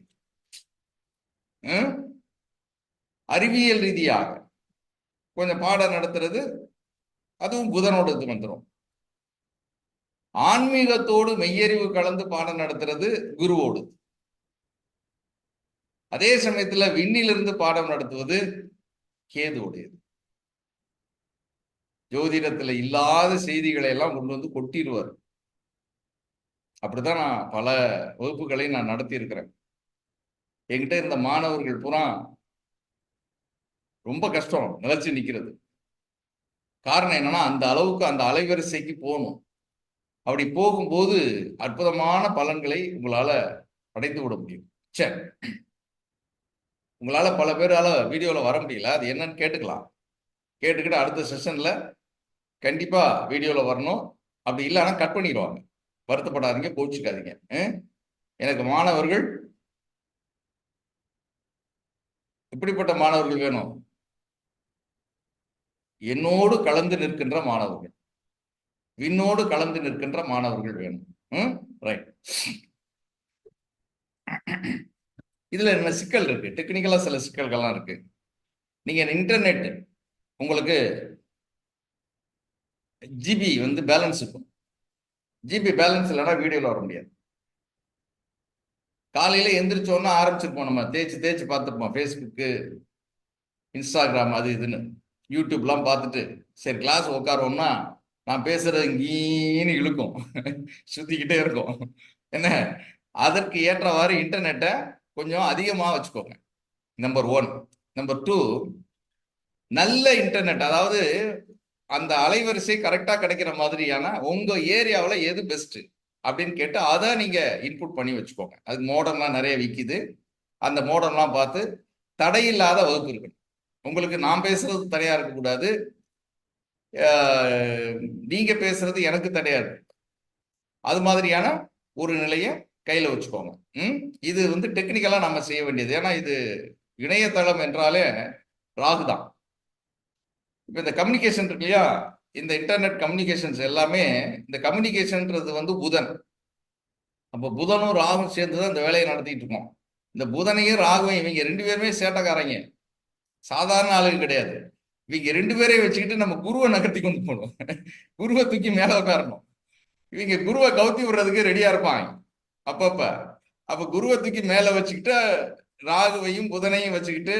அறிவியல் ரீதியாக கொஞ்சம் பாடம் நடத்துறது அதுவும் புதனோட இது வந்துடும். ஆன்மீகத்தோடு மெய்யறிவு கலந்து பாடம் நடத்துறது குருவோடு. அதே சமயத்துல விண்ணிலிருந்து பாடம் நடத்துவது கேதுவுடையது. ஜோதிடத்துல இல்லாத செய்திகளை எல்லாம் கொண்டு வந்து கொட்டிடுவார். அப்படிதான் நான் பல வகுப்புகளை நான் நடத்தி இருக்கிறேன். என்கிட்ட இருந்த மாணவர்கள் பூரா ரொம்ப கஷ்டம் நிலைச்சு நிக்கிறது. காரணம் என்னன்னா, அந்த அளவுக்கு அந்த அலைவரிசைக்கு போகணும். அப்படி போகும்போது அற்புதமான பலன்களை உங்களால அடைந்து விட முடியும். சரி, உங்களால பல பேரால வீடியோல வர முடியல, அது என்னன்னு கேட்டுக்கலாம். கேட்டுக்கிட்டு அடுத்த செஷன்ல கண்டிப்பா வீடியோல வரணும். அப்படி இல்லைன்னா கட் பண்ணிடுவாங்க. வருத்தப்படாதீங்க, கோச்சிக்காதீங்க. எனக்கு மாணவர்கள் இப்படிப்பட்ட மாணவர்கள் வேணும். என்னோடு கலந்து நிற்கின்ற மாணவர்கள், விண்ணோடு கலந்து நிற்கின்ற மாணவர்கள் வேணும். ரைட். இதுல என்ன சிக்கல் இருக்கு? டெக்னிக்கலா சில சிக்கல்கள்லாம் இருக்கு. நீங்க இன்டர்நெட் உங்களுக்கு ஜிபி வந்து பேலன்ஸ் இருக்கும். ஜிபி பேலன்ஸ் இல்லைன்னா வீடியோல வர முடியாது. காலையில எந்திரிச்சோன்னா ஆரம்பிச்சிருப்போம், நம்ம தேய்ச்சி தேய்ச்சி பார்த்துருப்போம் ஃபேஸ்புக்கு, இன்ஸ்டாகிராம், அது இதுன்னு யூடியூப்லாம் பார்த்துட்டு சரி கிளாஸ் உட்காரோம்னா நான் பேசுறது இங்கீன்னு இழுக்கும், சுத்திக்கிட்டே இருக்கும். என்ன? அதற்கு ஏற்றவாறு இன்டர்நெட்டை கொஞ்சம் அதிகமாக வச்சுக்கோங்க. நம்பர் 1. நம்பர் 2, நல்ல இன்டர்நெட், அதாவது அந்த அலைவரிசை கரெக்டா கிடைக்கிற மாதிரியான உங்க ஏரியாவில் எது பெஸ்ட் அப்படின்னு கேட்டு அதை நீங்க இன்புட் பண்ணி வச்சுக்கோங்க. அது மோடம்லாம் நிறைய விற்கிது. அந்த மோடம்லாம் பார்த்து தடையில்லாத வகுப்பு இருக்கணும். உங்களுக்கு நான் பேசுறது தடையா இருக்கக்கூடாது, நீங்க பேசுறது எனக்கு தடையாது. அது மாதிரியான ஒரு நிலையை கையில வச்சுக்கோங்க. இது வந்து டெக்னிக்கலா நம்ம செய்ய வேண்டியது. ஏன்னா இது இணையதளம் என்றாலே ராகுதான். இப்ப இந்த கம்யூனிகேஷன் இருக்கு இல்லையா, இந்த இன்டர்நெட் கம்யூனிகேஷன்ஸ் எல்லாமே, இந்த கம்யூனிகேஷன்ன்றது வந்து புதன். அப்போ புதனும் ராகும் சேர்ந்துதான் இந்த வேலையை நடத்திட்டு இருக்கோம். இந்த புதனையும் ராகுவையும், இவங்க 2 பேருமே சேட்டைக்காரங்க, சாதாரண ஆளுங்க கிடையாது. இவங்க 2 பேரையும் வச்சுக்கிட்டு நம்ம குருவை நகர்த்தி கொண்டு போகணும். குருவை தூக்கி மேல உட்காரணும். இவங்க குருவை கவுத்தி விடுறதுக்கு ரெடியா இருப்பாங்க அப்பப்ப. அப்ப குருவை தூக்கி மேல வச்சுக்கிட்டு ராகுவையும் புதனையும் வச்சுக்கிட்டு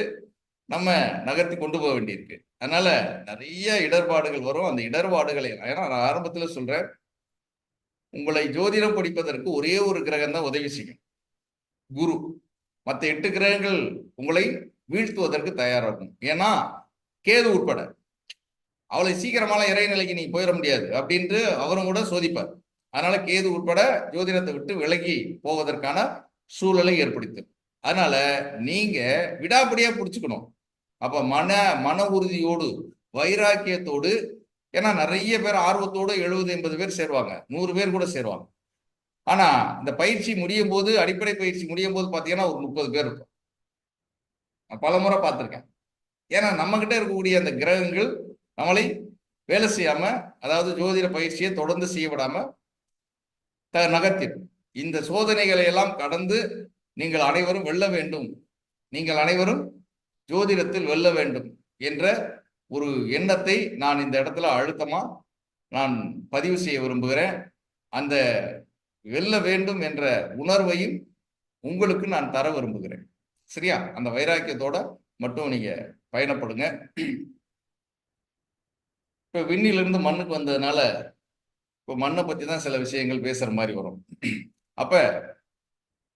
நம்ம நகர்த்தி கொண்டு போக வேண்டியிருக்கு. அதனால நிறைய இடர்பாடுகள் வரும். அந்த இடர்பாடுகளை, ஏன்னா நான் ஆரம்பத்துல சொல்றேன், உங்களை ஜோதிடம் படிப்பதற்கு ஒரே ஒரு கிரகம் தான் உதவி செய்யும், குரு. மற்ற 8 கிரகங்கள் உங்களை வீழ்த்துவதற்கு தயாராகும். ஏன்னா கேது உட்பட அவளை சீக்கிரமான இறைநிலைக்கு நீ போயிட முடியாது அப்படின்ட்டு அவரும் கூட சோதிப்பார். அதனால கேது உட்பட ஜோதிடத்தை விட்டு விலகி போவதற்கான சூழலை ஏற்படுத்தும். அதனால நீங்க விடாப்படியா பிடிச்சுக்கணும். அப்ப மன உறுதியோடு, வைராக்கியத்தோடு, ஏன்னா நிறைய பேர் ஆர்வத்தோடு 70-80 பேர் சேருவாங்க, 100 பேர் கூட சேருவாங்க. ஆனா இந்த பயிற்சி முடியும் போது, அடிப்படை பயிற்சி முடியும் போது பாத்தீங்கன்னா ஒரு 30 பேர் இருக்கும். நான் பல முறை பார்த்திருக்கேன். ஏன்னா நம்ம கிட்ட இருக்கக்கூடிய அந்த கிரகங்கள் நம்மளை வேலை செய்யாம, அதாவது ஜோதிட பயிற்சியை தொடர்ந்து செய்ய விடாம நகர்த்திடும். இந்த சோதனைகளை எல்லாம் கடந்து நீங்கள் அனைவரும் வெல்ல வேண்டும், நீங்கள் அனைவரும் ஜோதிடத்தில் வெல்ல வேண்டும் என்ற ஒரு எண்ணத்தை நான் இந்த இடத்துல அழுத்தமா நான் பதிவு செய்ய விரும்புகிறேன். அந்த வெல்ல வேண்டும் என்ற உணர்வையும் உங்களுக்கு நான் தர விரும்புகிறேன். சரியா? அந்த வைராக்கியத்தோட மட்டும் நீங்க பயணப்படுங்க. இப்ப விண்ணிலிருந்து மண்ணுக்கு வந்ததுனால இப்போ மண்ணை பத்தி தான் சில விஷயங்கள் பேசுற மாதிரி வரும். அப்ப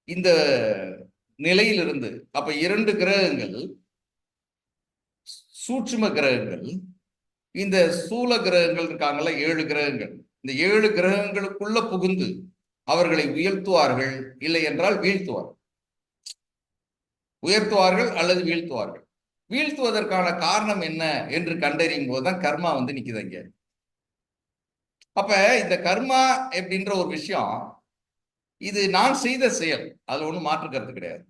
இந்த நிலையிலிருந்து அப்ப 2 கிரகங்கள், சூட்சும கிரகங்கள், இந்த ஸ்தூல கிரகங்கள் இருக்காங்கல்ல 7 கிரகங்கள், இந்த 7 கிரகங்களுக்குள்ள புகுந்து அவர்களை உயர்த்துவார்கள், இல்லை என்றால் வீழ்த்துவார்கள். உயர்த்துவார்கள் அல்லது வீழ்த்துவார்கள். வீழ்த்துவதற்கான காரணம் என்ன என்று கண்டறியும் போதுதான் கர்மா வந்து நிக்குதுங்க. அப்ப இந்த கர்மா அப்படின்ற ஒரு விஷயம், இது நான் செய்த செயல், அதுல ஒண்ணும் மாற்று கருத்து கிடையாது.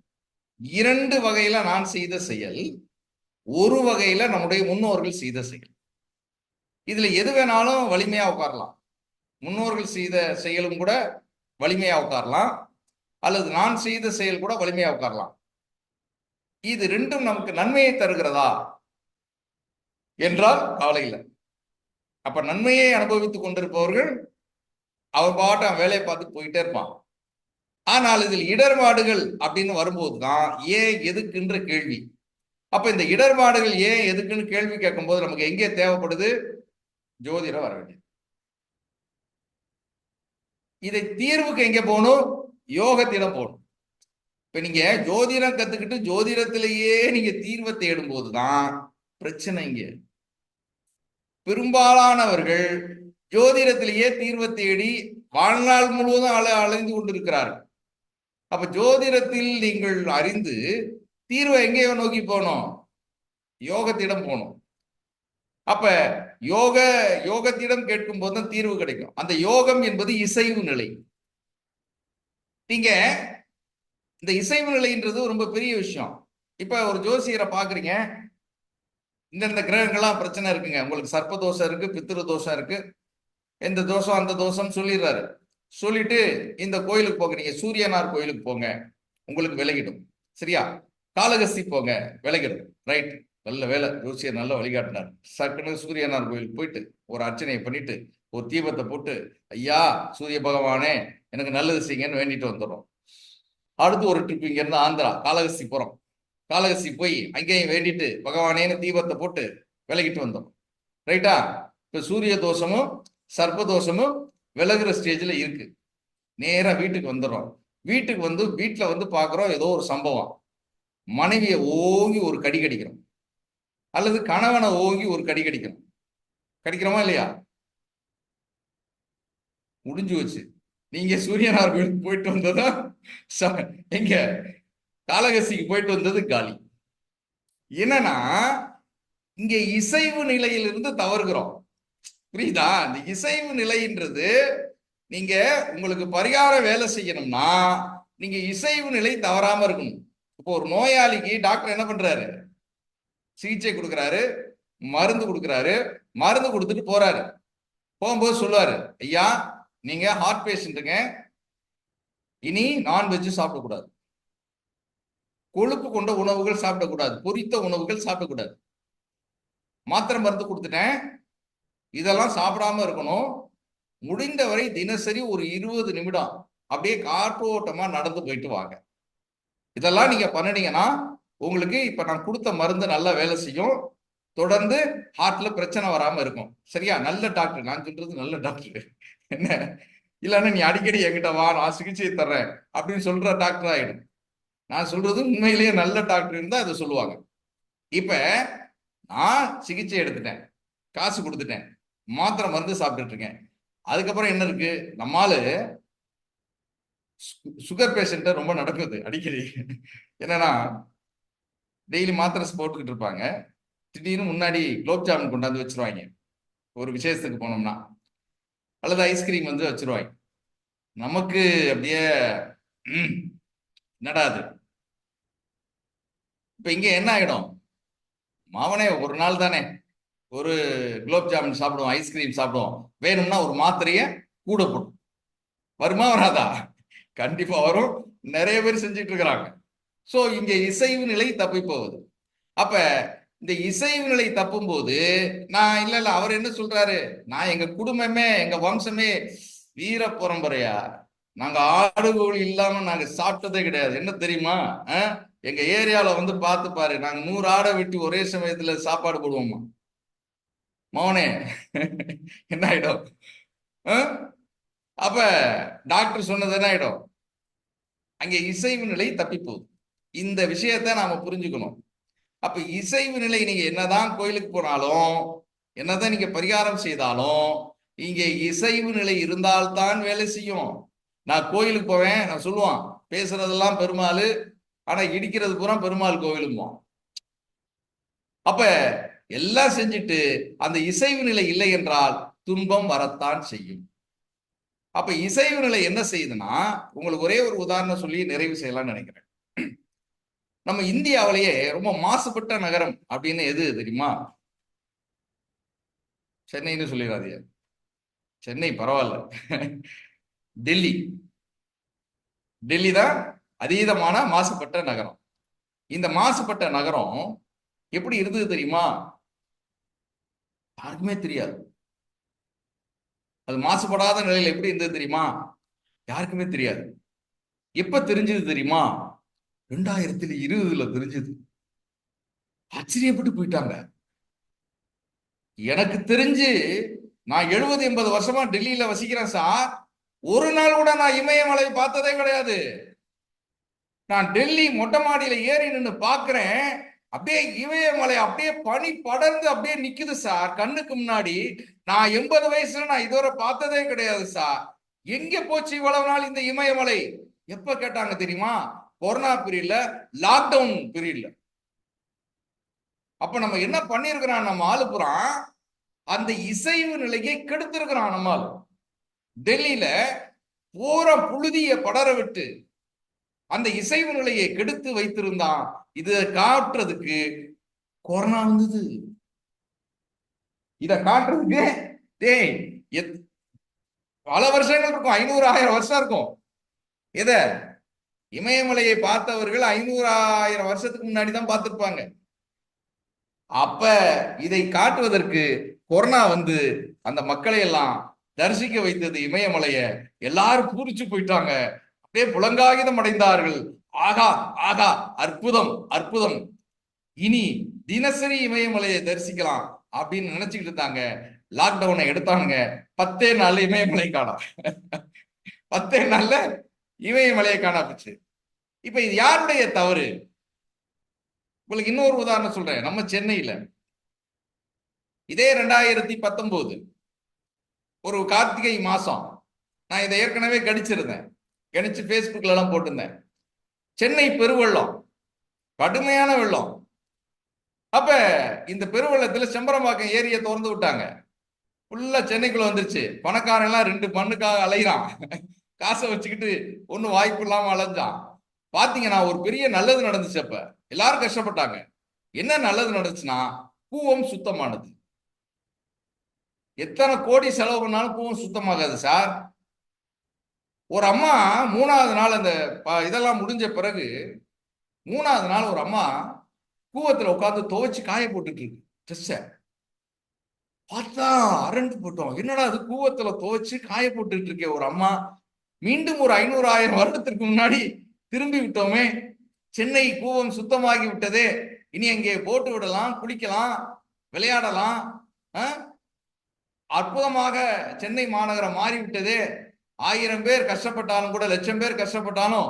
2 வகையில நான் செய்த செயல், ஒரு வகையில நம்முடைய முன்னோர்கள் செய்த செயல். இதுல எது வேணாலும் வலிமையா உட்காரலாம். முன்னோர்கள் செய்த செயலும் கூட வலிமையா உட்காரலாம், அல்லது நான் செய்த செயல் கூட வலிமையா உட்காரலாம். இது 2ம் நமக்கு நன்மையை தருகிறதா என்றால் கவலை இல்லை. அப்ப நன்மையை அனுபவித்துக் கொண்டிருப்பவர்கள் அவர் பாட்டு வேலையை பார்த்து போயிட்டே இருப்பான். ஆனால் இதில் இடர்பாடுகள் அப்படின்னு வரும்போதுதான் ஏன் எதுக்குன்ற கேள்வி. அப்ப இந்த இடர்பாடுகள் ஏன் எதுக்குன்னு கேள்வி கேட்கும் போது நமக்கு எங்கே தேவைப்படுது? ஜோதிடம் வர வேண்டியது. இதை தீர்வுக்கு எங்க போகணும்? யோகத்திடம் போகணும். இப்ப நீங்க ஜோதிடம் கத்துக்கிட்டு ஜோதிடத்திலேயே நீங்க தீர்வை தேடும் போதுதான் பிரச்சனை. இங்க பெரும்பாலானவர்கள் ஜோதிடத்திலேயே தீர்வை தேடி வாழ்நாள் முழுவதும் அலைந்து கொண்டிருக்கிறார்கள். அப்ப ஜோதிடத்தில் நீங்கள் அறிந்து தீர்வை எங்கேயோ நோக்கி போகணும்? யோகத்திடம் போகணும். அப்ப யோகத்திடம் கேட்கும் போதுதான் தீர்வு கிடைக்கும். அந்த யோகம் என்பது இசைவு நிலை. நீங்க இந்த இசைவு நிலைன்றது ரொம்ப பெரிய விஷயம். இப்ப ஒரு ஜோசியரை பாக்குறீங்க, இந்த கிரகங்கள்லாம் பிரச்சனை இருக்குங்க, உங்களுக்கு சர்ப்ப தோஷம் இருக்கு, பித்திரு தோஷம் இருக்கு, எந்த தோஷம் அந்த தோஷம் சொல்லிடுறாரு. சொல்லிட்டு இந்த கோயிலுக்கு போங்க, நீங்க சூரியனார் கோயிலுக்கு போங்க, உங்களுக்கு விலகிடும். சரியா? காளகஸ்தி போங்க, விலகிடும். ரைட், நல்ல வேலை, ஜோசியர் நல்ல வழிகாட்டினார். சக்குன்னு சூரியனார் கோயிலுக்கு போயிட்டு ஒரு அர்ச்சனையை பண்ணிட்டு ஒரு தீபத்தை போட்டு, ஐயா சூரிய பகவானே எனக்கு நல்லது செய்யுங்கன்னு வேண்டிட்டு வந்துடும். அடுத்து ஒரு ட்ரிப் இங்க இருந்து ஆந்திரா காளகஸ்தி போறோம். காளகஸ்தி போய் அங்கேயும் வேண்டிட்டு பகவானேன்னு தீபத்தை போட்டு விலகிட்டு வந்தோம். ரைட்டா? இப்ப சூரிய தோஷமும் சர்ப்ப தோஷமும் விலகுற ஸ்டேஜ்ல இருக்கு. நேரா வீட்டுக்கு வந்துடுறோம். வீட்டுக்கு வந்து வீட்டுல வந்து பாக்குறோம் ஏதோ ஒரு சம்பவம். மனைவியை ஓங்கி ஒரு கடி கடிக்கிறோம், அல்லது கணவனை ஓங்கி ஒரு கடி கடிக்கிறோம். கடிக்கிறோமா இல்லையா? முடிஞ்சு வச்சு. நீங்க சூரியனார் கோயிலுக்கு போயிட்டு வந்ததா, எங்க காளகஸ்திக்கு போயிட்டு வந்தது காலி. என்னன்னா இங்க இசைவு நிலையிலிருந்து தவறுகிறோம். புரியுதா? இந்த இசைவு நிலைன்றது, நீங்க உங்களுக்கு பரிகார வேலை செய்யணும்னா நீங்க இசைவு நிலை தவறாம இருக்கணும். இப்போ ஒரு நோயாளிக்கு டாக்டர் என்ன பண்றாரு? சிகிச்சை கொடுக்குறாரு, மருந்து கொடுக்குறாரு, மருந்து கொடுத்துட்டு போறாரு. போகும்போது சொல்லுவாரு, ஐயா நீங்க ஹார்ட் பேஷண்ட்டுங்க, இனி நான்வெஜ் சாப்பிடக்கூடாது, கொழுப்பு கொண்ட உணவுகள் சாப்பிடக்கூடாது, பொரித்த உணவுகள் சாப்பிடக்கூடாது, மாத்திரை மருந்து கொடுத்துட்டேன், இதெல்லாம் சாப்பிடாம இருக்கணும், முடிந்தவரை தினசரி ஒரு 20 நிமிடம் அப்படியே காற்றோட்டமா நடந்து போயிட்டு வாங்க. இதெல்லாம் நீங்க பண்ணினீங்கன்னா உங்களுக்கு இப்ப நான் கொடுத்த மருந்து நல்லா வேலை செய்யும், தொடர்ந்து ஹார்ட்ல பிரச்சனை வராம இருக்கும். சரியா? நல்ல டாக்டர், நான் சொல்றது நல்ல டாக்டர். என்ன இல்லைன்னா நீ அடிக்கடி என்கிட்ட வா, நான் சிகிச்சை தர்றேன் அப்படின்னு சொல்ற டாக்டர் ஆயிடும். நான் சொல்றது உண்மையிலேயே நல்ல டாக்டர் இருந்தா அதை சொல்லுவாங்க. இப்ப நான் சிகிச்சை எடுத்துட்டேன், காசு கொடுத்துட்டேன், மாத்திரை மருந்து சாப்பிட்டுட்டு இருக்கேன். அதுக்கப்புறம் என்ன இருக்கு? நம்மால சுகர் பேஷண்ட்ட ரொம்ப நடக்குது அடிக்கடி. என்னன்னா டெய்லி மாத்திரை போட்டுக்கிட்டு இருப்பாங்க, திடீர்னு முன்னாடி குலோப் ஜாமுன் கொண்டாந்து வச்சிருவாங்க ஒரு விசேஷத்துக்கு போனோம்னா, அல்லது ஐஸ்கிரீம் வந்து வச்சிருவாங்க. நமக்கு அப்படியே என்னடா அது. இப்ப இங்க என்ன ஆயிடும், மாவனே ஒரு நாள் தானே ஒரு குலோப் ஜாமுன் சாப்பிடுவோம், ஐஸ்கிரீம் சாப்பிடுவோம், வேணும்னா ஒரு மாத்திரைய கூட போடும். வருமா வராதா? கண்டிப்பா வரும். நிறைய பேர் செஞ்சுட்டு இருக்கிறாங்க. சோ இங்க இசைவு நிலை தப்பி போகுது. அப்ப இந்த இசைவு நிலை தப்பும் போது நான் இல்ல அவர் என்ன சொல்றாரு, நான் எங்க குடும்பமே எங்க வம்சமே வீர பரம்பரையா, நாங்க ஆடு கோழி இல்லாம நாங்க சாப்பிட்டதே கிடையாது. என்ன தெரியுமா, எங்க ஏரியால வந்து பார்த்து பாரு, நாங்க 100 ஆடை வெட்டி ஒரே சமயத்துல சாப்பாடு போடுவோமா. மௌனே என்ன ஆயிடும்? அப்ப டாக்டர் சொன்னது என்ன ஆயிடும்? அங்கே இசைவு நிலை தப்பி போகுது. இந்த விஷயத்த நாம புரிஞ்சுக்கணும். அப்ப இசைவு நிலை நீங்க என்னதான் கோயிலுக்கு போனாலும், என்னதான் நீங்க பரிகாரம் செய்தாலும், இங்கே இசைவு நிலை இருந்தால்தான் வேலை செய்யும். நான் கோயிலுக்கு போவேன், நான் சொல்லுவான் பேசுறதெல்லாம் பெருமாள், ஆனா இடிக்கிறது பூரா பெருமாள் கோவிலுமா. அப்ப எல்லாம் செஞ்சுட்டு அந்த இசைவு நிலை இல்லை என்றால் துன்பம் வரத்தான் செய்யும். அப்ப இசைவு நிலை என்ன செய்யுதுன்னா, உங்களுக்கு ஒரே ஒரு உதாரணம் சொல்லி நிறைவு செய்யலாம்னு நினைக்கிறேன். நம்ம இந்தியாவிலேயே ரொம்ப மாசுபட்ட நகரம் அப்படின்னு எது தெரியுமா? சென்னைன்னு சொல்லிடாதீங்க, சென்னை பரவாயில்ல, டெல்லி. டெல்லி தான் அதீதமான மாசுபட்ட நகரம். இந்த மாசுபட்ட நகரம் எப்படி இருந்தது தெரியுமா? யாருக்குமே தெரியாது. அது மாசுபடாத நிலையில் எப்படி இருந்தது தெரியுமா? யாருக்குமே தெரியாது. எப்ப தெரிஞ்சது தெரியுமா? 2020 தெரிஞ்சது. ஆச்சரியப்பட்டு போயிட்டாங்க. எனக்கு தெரிஞ்சு நான் 70-80 வருஷமா டெல்லியில வசிக்கிறேன் சார். ஒரு நாள் கூட நான் இமயமலை பார்த்ததே கிடையாது. நான் டெல்லி மொட்டை மாடியில ஏறி நின்று பாக்குறேன், அப்படியே இமயமலை அப்படியே பனி படர்ந்து அப்படியே நிக்குது சார் கண்ணுக்கு முன்னாடி. நான் 80 வயசுல நான் இதுவரை பார்த்ததே கிடையாது சார். எங்க போச்சு இவ்வளவு நாள் இந்த இமயமலை? எப்ப கேட்டாங்க தெரியுமா? கொரோனா பீரியட்ல, லாக்டவுன் பீரியட்ல. அப்ப நம்ம என்ன பண்ணிருக்கிறோம், நம்ம ஆளுப்புறான் அந்த இசைவு நிலையை கெடுத்திருக்கிறான். நம்மால் டெல்லியில பூரா புழுதிய படர விட்டு அந்த இசைவு நிலையை கெடுத்து வைத்திருந்தான். இத காட்டுறதுக்கு கொரோனா வந்தது. இத காட்டுறதுக்கு பல வருஷங்கள் இருக்கும், 500-1000 வருஷம் இருக்கும். எத? இமயமலையை பார்த்தவர்கள் 500-1000 வருஷத்துக்கு முன்னாடி தான் பார்த்திருப்பாங்க. அப்ப இதை காட்டுவதற்கு கொரோனா வந்து அந்த மக்களை எல்லாம் தரிசிக்க வைத்தது இமயமலைய. எல்லாரும் பூரிச்சு போயிட்டாங்க, அப்படியே புலங்காகிதம் அடைந்தார்கள். ஆகா ஆகா, அற்புதம் அற்புதம், இனி தினசரி இமயமலையை தரிசிக்கலாம் அப்படின்னு நினைச்சுக்கிட்டு இருந்தாங்க. லாக்டவுனை எடுத்தாங்க. 10 நாள்ல இமயமலை காணோம். 10 நாள்ல இமயமலையை காணாமச்சு. இப்ப இது யாருடைய தவறு? உங்களுக்கு இன்னொரு உதாரணம் சொல்றேன். நம்ம சென்னையில இதே 2019 ஒரு கார்த்திகை மாசம், நான் இதை ஏற்கனவே கணிச்சிருந்தேன், கணிச்சு பேஸ்புக்ல எல்லாம் போட்டிருந்தேன். சென்னை பெருவெள்ளம், கடுமையான வெள்ளம். அப்ப இந்த பெருவெள்ளத்துல செம்பரம்பாக்கம் ஏரியை திறந்து விட்டாங்க. ஃபுல்லா சென்னைக்குள்ள வந்துருச்சு. பணக்காரன் எல்லாம் 2 மண்ணுக்காக அலைகிறான், காசை வச்சுக்கிட்டு ஒன்னும் வாய்ப்பு இல்லாம அலைஞ்சான். பாத்தீங்கன்னா ஒரு பெரிய நல்லது நடந்துச்சு. அப்ப எல்லாரும் கஷ்டப்பட்டாங்க. என்ன நல்லது நடந்துச்சுன்னா, கூவம் சுத்தமானது. எத்தனை கோடி செலவு பண்ணாலும் கூவம் சுத்தமாகாது சார். ஒரு அம்மா 3வது நாள் அந்த இதெல்லாம் முடிஞ்ச பிறகு 3வது நாள் ஒரு அம்மா கூவத்துல உட்காந்து துவைச்சு காய போட்டுட்டு இருக்கு ட்ரெஸ்ஸ. பார்த்தா அரண்டு போட்டோம், என்னடா அது கூவத்துல துவைச்சு காய போட்டுட்டு இருக்கே ஒரு அம்மா. மீண்டும் ஒரு 500-1000 வருடத்திற்கு முன்னாடி திரும்பி விட்டோமே, சென்னை கூவம் சுத்தமாகி விட்டதே, இனி அங்கே போட்டு விடலாம், குளிக்கலாம், விளையாடலாம், அற்புதமாக சென்னை மாநகரம் மாறிவிட்டதே. 1000 பேர் கஷ்டப்பட்டாலும் கூட, 1,00,000 பேர் கஷ்டப்பட்டாலும்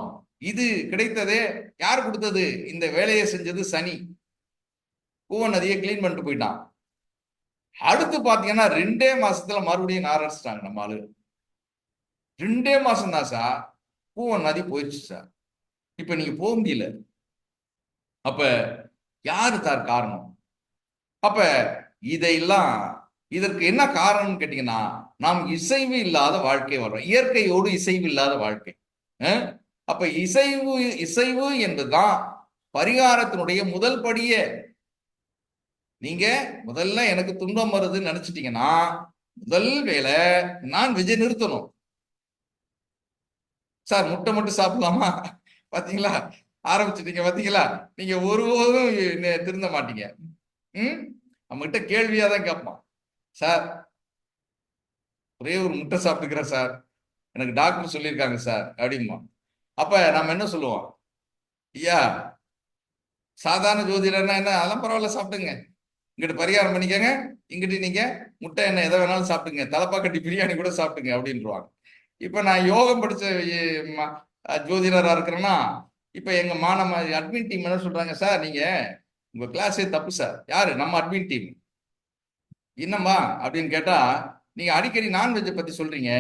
இது கிடைத்ததே. யார் கொடுத்தது? இந்த வேலையை செஞ்சது சனி. கூவம் நதியை கிளீன் பண்ணிட்டு போயிட்டான். அடுத்து பாத்தீங்கன்னா 2 மாசத்துல மறுபடியும் ஆரம்பிச்சிட்டாங்க நம்ம ஆளு. 2 மாசம் தான் சார், கூவம் நதி போயிடுச்சு சார். இப்ப நீங்க போக முடியல. அப்ப யாரு சார் காரணம்? அப்ப இதெல்லாம் இதற்கு என்ன காரணம்னு கேட்டீங்கன்னா, நாம் இசைவு இல்லாத வாழ்க்கை வர்றோம், இயற்கையோடு இசைவு இல்லாத வாழ்க்கை. அப்ப இசைவு என்பதுதான் பரிகாரத்தினுடைய முதல் படிய. நீங்க முதல்ல எனக்கு துன்பம் வருதுன்னு நினைச்சிட்டீங்கன்னா முதல் வேலை நான் வெஜ்ஜை நிறுத்தணும். சார் முட்டை மட்டும் சாப்பிடலாமா? பாத்தீங்களா, ஆரம்பிச்சுட்டீங்க பாத்தீங்களா? நீங்க ஒருபோதும் திருந்த மாட்டீங்க. நம்ம கிட்ட கேள்வியாதான் கேட்பான், சார் ஒரே ஒரு முட்டை சாப்பிட்டுக்கிறேன் சார், எனக்கு டாக்டர் சொல்லியிருக்காங்க சார் அப்படிமா. அப்ப நம்ம என்ன சொல்லுவோம், ஐயா சாதாரண ஜோதிடர்னா என்ன, அதெல்லாம் பரவாயில்ல சாப்பிடுங்க, இங்கிட்டு பரிகாரம் பண்ணிக்கங்க, இங்கிட்டு நீங்க முட்டை என்ன எதை வேணாலும் சாப்பிட்டுங்க, தலப்பாக்கட்டி பிரியாணி கூட சாப்பிட்டுங்க அப்படின்றாங்க. இப்ப நான் யோகம் படிச்ச ஜோதிடரா இருக்கிறேன்னா, இப்ப எங்க மாணவ அட்மின் டீம் என்ன சொல்றாங்க, சார் நீங்க உங்க கிளாஸே தப்பு சார். யாரு? நம்ம அட்மின் டீம். என்னம்மா அப்படின்னு கேட்டா, நீங்க அடிக்கடி நான்வெஜ்ஜை பத்தி சொல்றீங்க,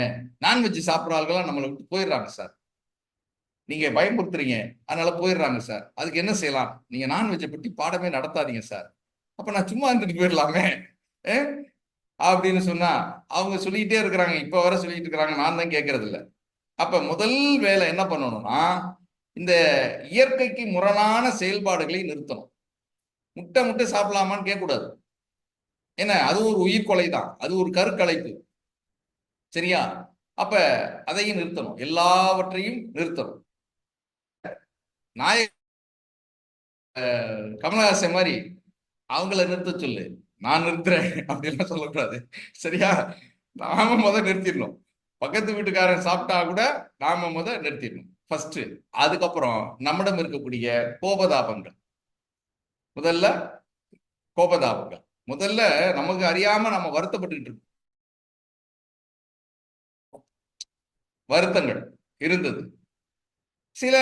நான்வெஜ் சாப்பிட்ற ஆள்கள்லாம் நம்மளை விட்டு போயிடுறாங்க சார், நீங்க பயன்படுத்துறீங்க அதனால போயிடுறாங்க சார், அதுக்கு என்ன செய்யலாம், நீங்க நான்வெஜ்ஜை பத்தி பாடமே நடத்தாதீங்க சார். அப்ப நான் சும்மா இருந்துட்டு போயிடலாமே அப்படின்னு சொன்னா அவங்க சொல்லிக்கிட்டே இருக்கிறாங்க, இப்ப வர சொல்லிட்டு இருக்கிறாங்க, நான் தான் கேட்கறது இல்லை. அப்ப முதல் வேலை என்ன பண்ணணும்னா, இந்த இயற்கைக்கு முரணான செயல்பாடுகளை நிறுத்தணும். முட்டை சாப்பிடலாமான்னு கேட்கக்கூடாது, என்ன அது ஒரு உயிர் கொலை தான், அது ஒரு கருக்கலைப்பு, சரியா? அப்ப அதையும் நிறுத்தணும், எல்லாவற்றையும் நிறுத்தணும். நாயக கமலஹாசன் மாதிரி அவங்கள நிறுத்த சொல்லு, நான் நிறுத்துறேன் அப்படின்லாம் சொல்லக்கூடாது, சரியா? நாம நிறுத்திடணும். பக்கத்து வீட்டுக்காரன் சாப்பிட்டா கூட நாம நிறுத்திடணும் ஃபர்ஸ்ட். அதுக்கப்புறம் நம்மிடம் இருக்கக்கூடிய கோபதாபங்கள், முதல்ல கோபதாபங்கள் முதல்ல நமக்கு அறியாம நம்ம வருத்தப்பட்டு இருக்கோம், வருத்தங்கள் இருந்தது. சில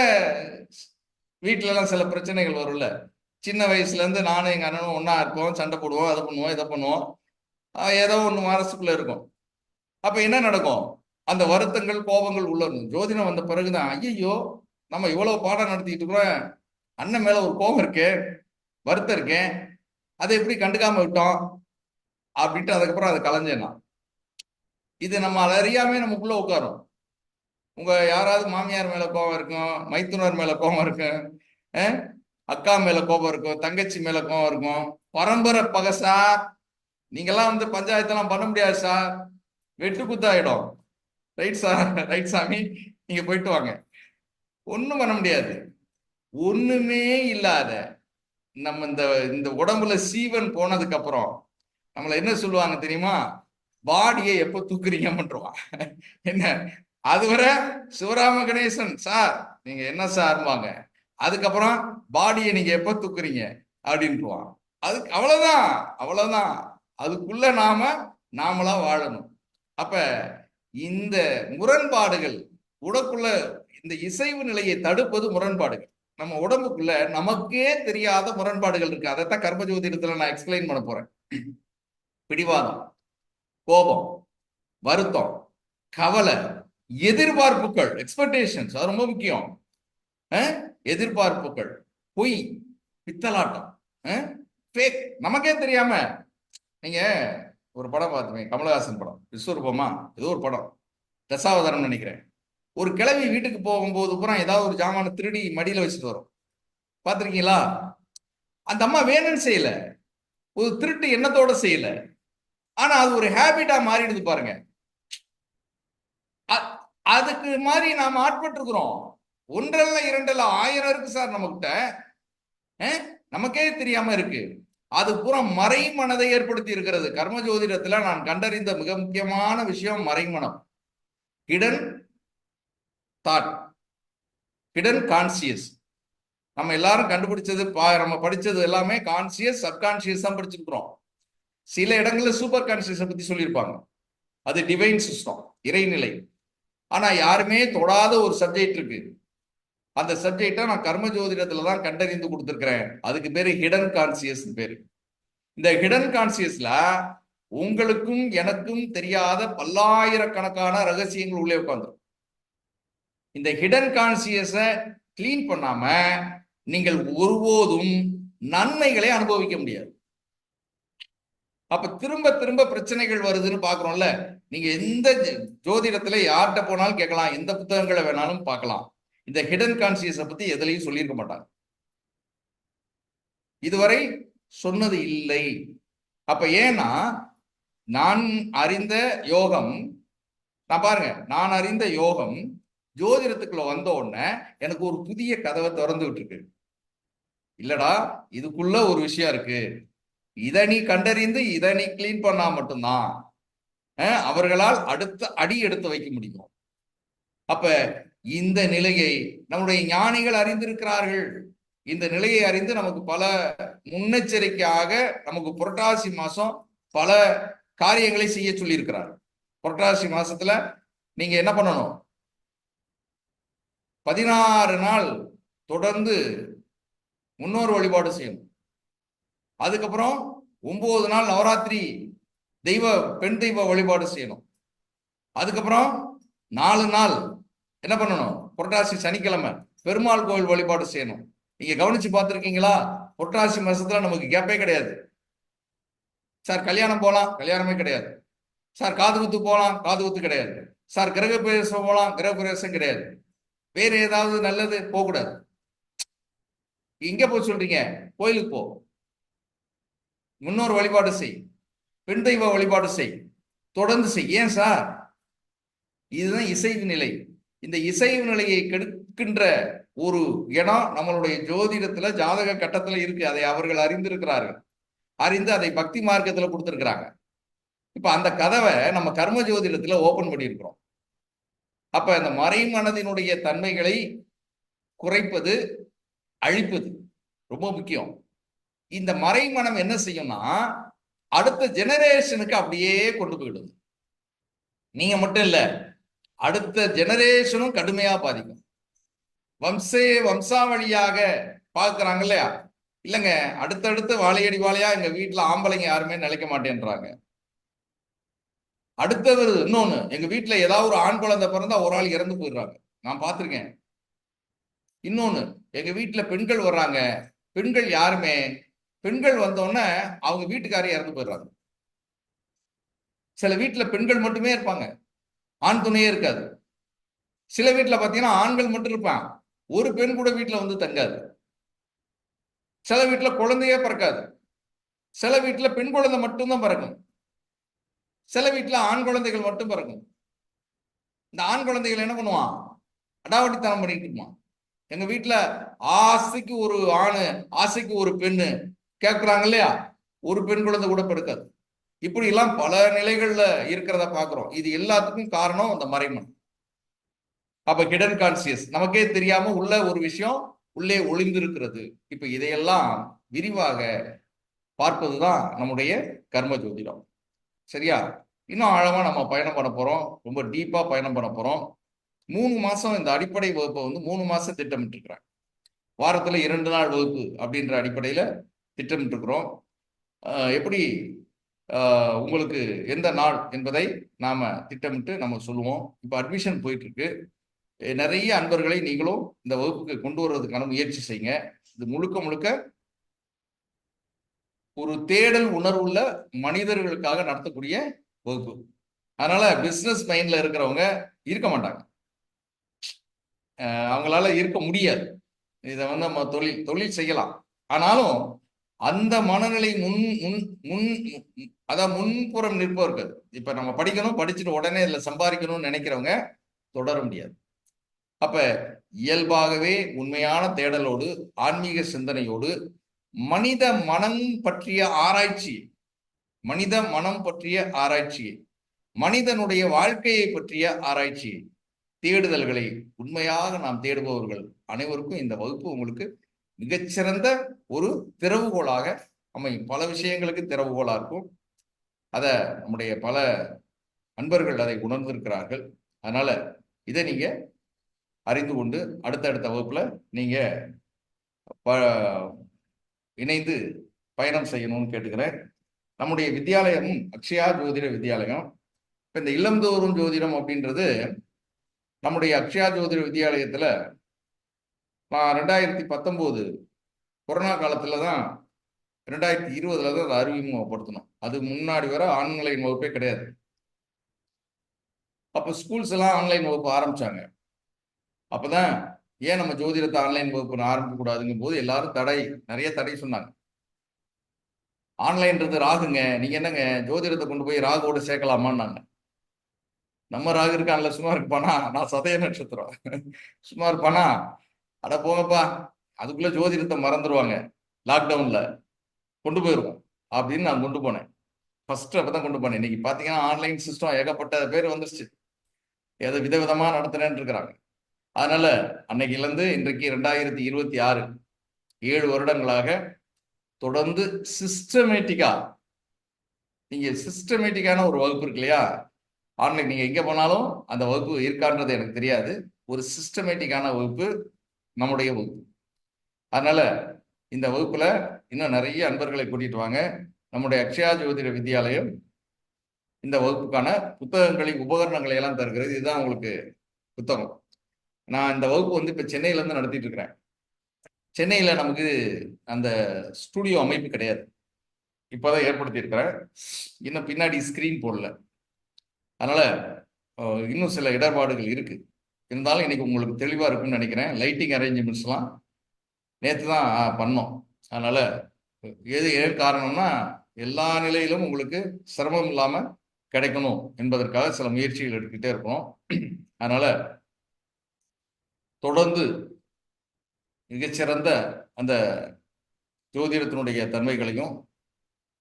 வீட்டுல எல்லாம் சில பிரச்சனைகள் வரும்ல, சின்ன வயசுல இருந்து நானும் எங்க அண்ணனும் ஒன்னா இருப்போம், சண்டை போடுவோம், அதை பண்ணுவோம் இதை பண்ணுவோம், ஏதோ ஒண்ணு மனசுக்குள்ள இருக்கும். அப்ப என்ன நடக்கும், அந்த வருத்தங்கள் கோபங்கள் உள்ள இருக்கும். ஜோதிடம் வந்த பிறகுதான் ஐயோ நம்ம இவ்வளவு பாடம் நடத்திட்டு இருக்கிறோம், அண்ணன் மேல ஒரு கோபம் இருக்கு, வருத்தம் இருக்கேன், அதை எப்படி கண்டுக்காம விட்டோம் அப்படின்ட்டு அதுக்கப்புறம் அதை கலைஞ்சேன்னா, இது நம்ம அறியாமே நமக்குள்ள உட்காரும். உங்க யாராவது மாமியார் மேல கோபம் இருக்கும், மைத்துனர் மேல கோபம் இருக்கும், அக்கா மேல கோபம் இருக்கும், தங்கச்சி மேல கோபம் இருக்கும், பரம்பரை பகை சார், நீங்கெல்லாம் பஞ்சாயத்தெல்லாம் பண்ண முடியாது சார், வெட்டு குத்தாயிடும். ரைட் சார், ரைட் சாமி, நீங்க போயிட்டு வாங்க, ஒண்ணும் பண்ண முடியாது. ஒண்ணுமே இல்லாத நம்ம இந்த உடம்புல சீவன் போனதுக்கு அப்புறம் நம்மள என்ன சொல்லுவாங்க தெரியுமா, பாடியை எப்ப தூக்குறீங்க பண்றான் என்ன, அதுவரை சிவராம கணேசன் சார் நீங்க என்ன சார்பாங்க, அதுக்கப்புறம் பாடியை நீங்க எப்ப தூக்குறீங்க அப்படின்ட்டுவான். அதுக்கு அவ்வளவுதான், அதுக்குள்ள நாமளா வாழணும். அப்ப இந்த முரண்பாடுகள் உடக்குள்ள, இந்த இசைவு நிலையை தடுப்பது முரண்பாடுகள். நம்ம உடம்புக்குள்ள நமக்கே தெரியாத முரண்பாடுகள் இருக்கு, அதைத்தான் கர்ம ஜோதிடத்துல நான் எக்ஸ்பிளைன் பண்ண போறேன். பிடிவாதம், கோபம், வருத்தம், கவலை, எதிர்பார்ப்புகள், எக்ஸ்பெக்டேஷன்ஸ், அது ரொம்ப முக்கியம். எதிர்பார்ப்புகள், பொய், பித்தலாட்டம், நமக்கே தெரியாம. நீங்க ஒரு படம் பார்த்துமே, கமலஹாசன் படம், விஸ்வரூபமா ஏதோ ஒரு படம், தசாவதாரம் நினைக்கிறேன். ஒரு கிழவி வீட்டுக்கு போகும்போது பூரா ஏதாவது ஒரு ஜாமான திருடி மடியில வச்சுட்டு வரும், பார்த்திருக்கீங்களா? அந்த அம்மா வேணும்னு செய்யல, ஒரு திருட்டு எண்ணத்தோட செய்யல, ஆனா அது ஒரு ஹேபிட்டா மாறிடுது பாருங்க. அதுக்கு மாதிரி நாம ஆட்பட்டிருக்கிறோம். ஒன்றல்ல இரண்டல்ல 1000 இருக்கு சார் நம்மகிட்ட, நமக்கே தெரியாம இருக்கு. அது பூரா மறைமனதை ஏற்படுத்தி இருக்கிறது. கர்ம ஜோதிடத்துல நான் கண்டறிந்த மிக முக்கியமான விஷயம் மறைமனம், ஹிடன் தாட், ஹிடன் கான்சியஸ். நம்ம எல்லாரும் கண்டுபிடிச்சது, நம்ம படிச்சது எல்லாமே கான்சியஸ், சப்கான்சியஸ் தான் படிச்சிருக்கிறோம். சில இடங்கள்ல சூப்பர் கான்சியஸை பத்தி சொல்லியிருப்பாங்க, அது டிவைன் சிஸ்டம், இறைநிலை. ஆனா யாருமே தொடாத ஒரு சப்ஜெக்ட் இருக்கு, அந்த சப்ஜெக்டை நான் கர்ம ஜோதிடத்துல தான் கண்டறிந்து கொடுத்துருக்கிறேன். அதுக்கு பேரு ஹிடன் கான்சியஸ் பேரு. இந்த ஹிடன் கான்சியஸ்ல உங்களுக்கும் எனக்கும் தெரியாத பல்லாயிரக்கணக்கான ரகசியங்கள் உள்ளே உட்கார்ந்து. இந்த ஹிடன் கான்சியஸை கிளீன் பண்ணாம நீங்கள் ஒருபோதும் நன்மைகளை அனுபவிக்க முடியாது. அப்ப திரும்ப திரும்ப பிரச்சனைகள் வருதுன்னு பாக்குறோம்ல. நீங்க எந்த ஜோதிடத்துல யார்கிட்ட போனாலும் கேட்கலாம், எந்த புத்தகங்களை வேணாலும் பார்க்கலாம். இந்த ஹிடன் கான்சியஸை பத்தி எதுலையும் சொல்லியிருக்க மாட்டாங்க, இதுவரை சொன்னது இல்லை. அப்ப ஏன்னா நான் அறிந்த யோகம், நான் பாருங்க, நான் அறிந்த யோகம் ஜோதிடத்துக்குள்ள வந்த உடனே எனக்கு ஒரு புதிய கதவை திறந்து விட்டுருக்கு. இல்லடா, இதுக்குள்ள ஒரு விஷயம் இருக்கு, இதை நீ கண்டறிந்து இதை நீ கிளீன் பண்ணா மட்டும்தான் அவர்களால் அடுத்த அடி எடுத்து வைக்க முடியும். அப்ப இந்த நிலையை நம்முடைய ஞானிகள் அறிந்திருக்கிறார்கள். இந்த நிலையை அறிந்து நமக்கு பல முன்னெச்சரிக்கையாக நமக்கு புரட்டாசி மாசம் பல காரியங்களை செய்ய சொல்லி இருக்கிறார். புரட்டாசி மாசத்துல நீங்க என்ன பண்ணணும், 16 நாள் தொடர்ந்து முன்னோர் வழிபாடு செய்யணும். அதுக்கப்புறம் 9 நாள் நவராத்திரி பெண் தெய்வ வழிபாடு செய்யணும். அதுக்கப்புறம் 4 நாள் என்ன பண்ணணும், புரட்டாசி சனிக்கிழமை பெருமாள் கோவில் வழிபாடு செய்யணும். நீங்க கவனிச்சு பார்த்துருக்கீங்களா, புரட்டாசி மாசத்துல நமக்கு கேப்பே கிடையாது. சார் கல்யாணம் போலாம், கல்யாணமே கிடையாது. சார் காது குத்து போலாம், காது குத்து கிடையாது. சார் கிரக பிரவேசம் போலாம், கிரக பிரவேசம் கிடையாது. வேற ஏதாவது நல்லது போகக்கூடாது. இங்க போய் சொல்றீங்க, கோயிலுக்கு போ, முன்னோர் வழிபாடு செய், பெண் தெய்வ வழிபாடு செய், தொடர்ந்து செய். ஏன் சார்? இதுதான் இசைவு நிலை. இந்த இசைவு நிலையை கெடுக்கின்ற ஒரு இடம் நம்மளுடைய ஜோதிடத்துல ஜாதக கட்டத்துல இருக்கு. அதை அவர்கள் அறிந்திருக்கிறார்கள், அறிந்து அதை பக்தி மார்க்கத்துல கொடுத்திருக்கிறாங்க. இப்ப அந்த கதவை நம்ம கர்ம ஜோதிடத்துல ஓபன் பண்ணியிருக்கிறோம். அப்ப இந்த மறைமனதினுடைய தன்மைகளை குறைப்பது, அழிப்பது ரொம்ப முக்கியம். இந்த மறைமனம் என்ன செய்யும்னா அடுத்த ஜெனரேஷனுக்கு அப்படியே கொண்டு போயிடுது. நீங்க மட்டும் இல்ல, அடுத்த ஜெனரேஷனும் கடுமையா பாதிக்கும். வம்சாவளியாக பார்க்கிறாங்க இல்லையா? இல்லைங்க, அடுத்தடுத்து வாழையடி வாழையா எங்க வீட்டுல ஆம்பளைங்க யாருமே நிலைக்க மாட்டேன்றாங்க. அடுத்தது இன்னொன்னு, எங்க வீட்டுல ஏதாவது ஒரு ஆண் குழந்தை பிறந்தா ஒரு ஆள் இறந்து போயிடுறாங்க, நான் பார்த்திருக்கேன். இன்னொன்னு, எங்க வீட்டுல பெண்கள் வர்றாங்க, பெண்கள் யாருமே, பெண்கள் வந்தோடனே அவங்க வீட்டுக்காரே இறந்து போயிடுறாங்க. சில வீட்டுல பெண்கள் மட்டுமே இருப்பாங்க, ஆண் துணையே இருக்காது. சில வீட்டுல பாத்தீங்கன்னா ஆண்கள் மட்டும் இருப்பான், ஒரு பெண் கூட வீட்டுல வந்து தங்காது. சில வீட்டுல குழந்தையே பிறக்காது. சில வீட்டுல பெண் குழந்தை மட்டும்தான் பிறக்கும். சில வீட்டுல ஆண் குழந்தைகள் மட்டும் பிறக்கும். இந்த ஆண் குழந்தைகள் என்ன பண்ணுவான், அடாவடித்தனம் பண்ணிட்டு இருப்பான். எங்க வீட்டுல ஆசைக்கு ஒரு ஆணு, ஆசைக்கு ஒரு பெண்ணு கேட்கிறாங்க இல்லையா, ஒரு பெண் குழந்தை கூட பிறக்காது. இப்படி எல்லாம் பல நிலைகள்ல இருக்கிறத பாக்குறோம். இது எல்லாத்துக்கும் காரணம் அந்த மறைமனம். அப்ப ஹிடன் கான்சியஸ், நமக்கே தெரியாம உள்ள ஒரு விஷயம் உள்ளே ஒளிந்திருக்கிறது. இப்ப இதையெல்லாம் விரிவாக பார்ப்பதுதான் நம்முடைய கர்ம ஜோதிடம். சரியா? இன்னும் ஆழமா நம்ம பயணம் பண்ண போறோம், ரொம்ப டீப்பா பயணம் பண்ண போறோம். 3 மாசம் இந்த அடிப்படை வகுப்பை 3 மாசம் திட்டமிட்டு இருக்கிறேன். வாரத்துல 2 நாள் வகுப்பு அப்படின்ற அடிப்படையில திட்டமிட்டு இருக்கிறோம். எப்படி உங்களுக்கு எந்த நாள் என்பதை நாம திட்டமிட்டு நம்ம சொல்லுவோம். இப்ப அட்மிஷன் போயிட்டு இருக்கு. நிறைய அன்பர்களை நீங்களும் இந்த வகுப்புக்கு கொண்டு வர்றதுக்கான முயற்சி செய்யுங்க. இது முழுக்க முழுக்க ஒரு தேடல் உணர்வுள்ள மனிதர்களுக்காக நடத்தக்கூடிய வகுப்பு. அதனால பிசினஸ் மைண்ட்ல இருக்கிறவங்க இருக்க மாட்டாங்க, அவங்களால இருக்க முடியாது. இதை நம்ம தொழில் செய்யலாம், ஆனாலும் அந்த மனநிலை அதான் முன்புறம் நிற்பவர்கள். இப்ப நம்ம படிக்கணும், படிச்சுட்டு உடனே இதுல சம்பாதிக்கணும்னு நினைக்கிறவங்க தொடர முடியாது. அப்ப இயல்பாகவே உண்மையான தேடலோடு, ஆன்மீக சிந்தனையோடு, மனித மனம் பற்றிய ஆராய்ச்சி, மனித மனம் பற்றிய ஆராய்ச்சியை, மனிதனுடைய வாழ்க்கையை பற்றிய ஆராய்ச்சியை, தேடுதல்களை உண்மையாக நாம் தேடுபவர்கள் அனைவருக்கும் இந்த வகுப்பு உங்களுக்கு மிகச்சிறந்த ஒரு திறவுகோலாக அமையும். பல விஷயங்களுக்கு திறவுகோலா இருக்கும். அதை நம்முடைய பல அன்பர்கள் அதை உணர்ந்திருக்கிறார்கள். அதனால இதை நீங்க அறிந்து கொண்டு அடுத்தடுத்த வகுப்புல நீங்க இணைந்து பயணம் செய்யணும்னு கேட்டுக்கிறேன். நம்முடைய வித்யாலயம் அக்ஷயா ஜோதிட வித்யாலயம். இப்ப இந்த இல்லந்தோறும் ஜோதிடம் அப்படின்றது நம்முடைய அக்ஷயா ஜோதிட வித்யாலயத்துல நான் 2019 கொரோனா காலத்துல தான் 2020 தான் அதை அறிமுகப்படுத்தணும். அது முன்னாடி வர ஆன்லைன் வகுப்பே கிடையாது. அப்போ ஸ்கூல்ஸ் எல்லாம் ஆன்லைன் வகுப்பு ஆரம்பிச்சாங்க. அப்பதான் ஏன் நம்ம ஜோதிடத்தை ஆன்லைன் வகுப்பு ஆரம்பிக்க கூடாதுங்கும் போது எல்லாரும் நிறைய தடை சொன்னாங்க. ஆன்லைன்றது ராகுங்க, நீங்க என்னங்க ஜோதிடத்தை கொண்டு போய் ராகுவோட சேர்க்கலாமான்னாங்க. நம்ம ராகு இருக்கான்ல, சும்மா இருப்பானா, நான் சதய நட்சத்திரம் சும்மா இருப்பானா, அட போங்கப்பா, அதுக்குள்ள ஜோதிடத்தை மறந்துடுவாங்க, லாக்டவுன்ல கொண்டு போயிருவோம் அப்படின்னு நான் கொண்டு போனேன். ஃபர்ஸ்ட் அப்பதான் கொண்டு போனேன். இன்னைக்கு பாத்தீங்கன்னா ஆன்லைன் சிஸ்டம் ஏகப்பட்ட பேர் வந்துருச்சு, ஏதோ விதவிதமா நடத்துறேன்னு இருக்கிறாங்க. அதனால அன்னைக்கிலேருந்து இன்றைக்கு 2026 7 வருடங்களாக தொடர்ந்து சிஸ்டமேட்டிக்கா, நீங்க சிஸ்டமேட்டிக்கான ஒரு வகுப்பு இருக்கு இல்லையா, ஆன்லைன் நீங்க எங்க போனாலும் அந்த வகுப்பு இருக்கான்றது எனக்கு தெரியாது. ஒரு சிஸ்டமேட்டிக்கான வகுப்பு நம்முடைய வகுப்பு. அதனால இந்த வகுப்புல இன்னும் நிறைய அன்பர்களை கூட்டிட்டு வாங்க. நம்முடைய அக்ஷயா ஜோதிட வித்யாலயம் இந்த வகுப்புக்கான புத்தகங்களை, உபகரணங்களை எல்லாம் தருகிறது. இதுதான் உங்களுக்கு புத்தகம். நான் இந்த வகுப்பு வந்து இப்ப சென்னையில இருந்து நடத்திட்டு இருக்கிறேன். சென்னையில நமக்கு அந்த ஸ்டுடியோ அமைப்பு கிடையாது, இப்பதான் ஏற்படுத்தி இருக்கிறேன். இன்னும் பின்னாடி ஸ்கிரீன் போடல, அதனால இன்னும் சில இடர்பாடுகள் இருக்கு. இருந்தாலும் இன்னைக்கு உங்களுக்கு தெளிவா இருக்கும்னு நினைக்கிறேன். லைட்டிங் அரேஞ்ச்மெண்ட்ஸ்லாம் நேற்று தான் பண்ணோம். அதனால ஏன் காரணம்னா எல்லா நிலையிலும் உங்களுக்கு சிரமம் இல்லாம கிடைக்கணும் என்பதற்காக சில முயற்சிகள் எடுத்துக்கிட்டே இருக்கணும். அதனால தொடர்ந்து மிகச்சிறந்த அந்த ஜோதிடத்தினுடைய தன்மைகளையும்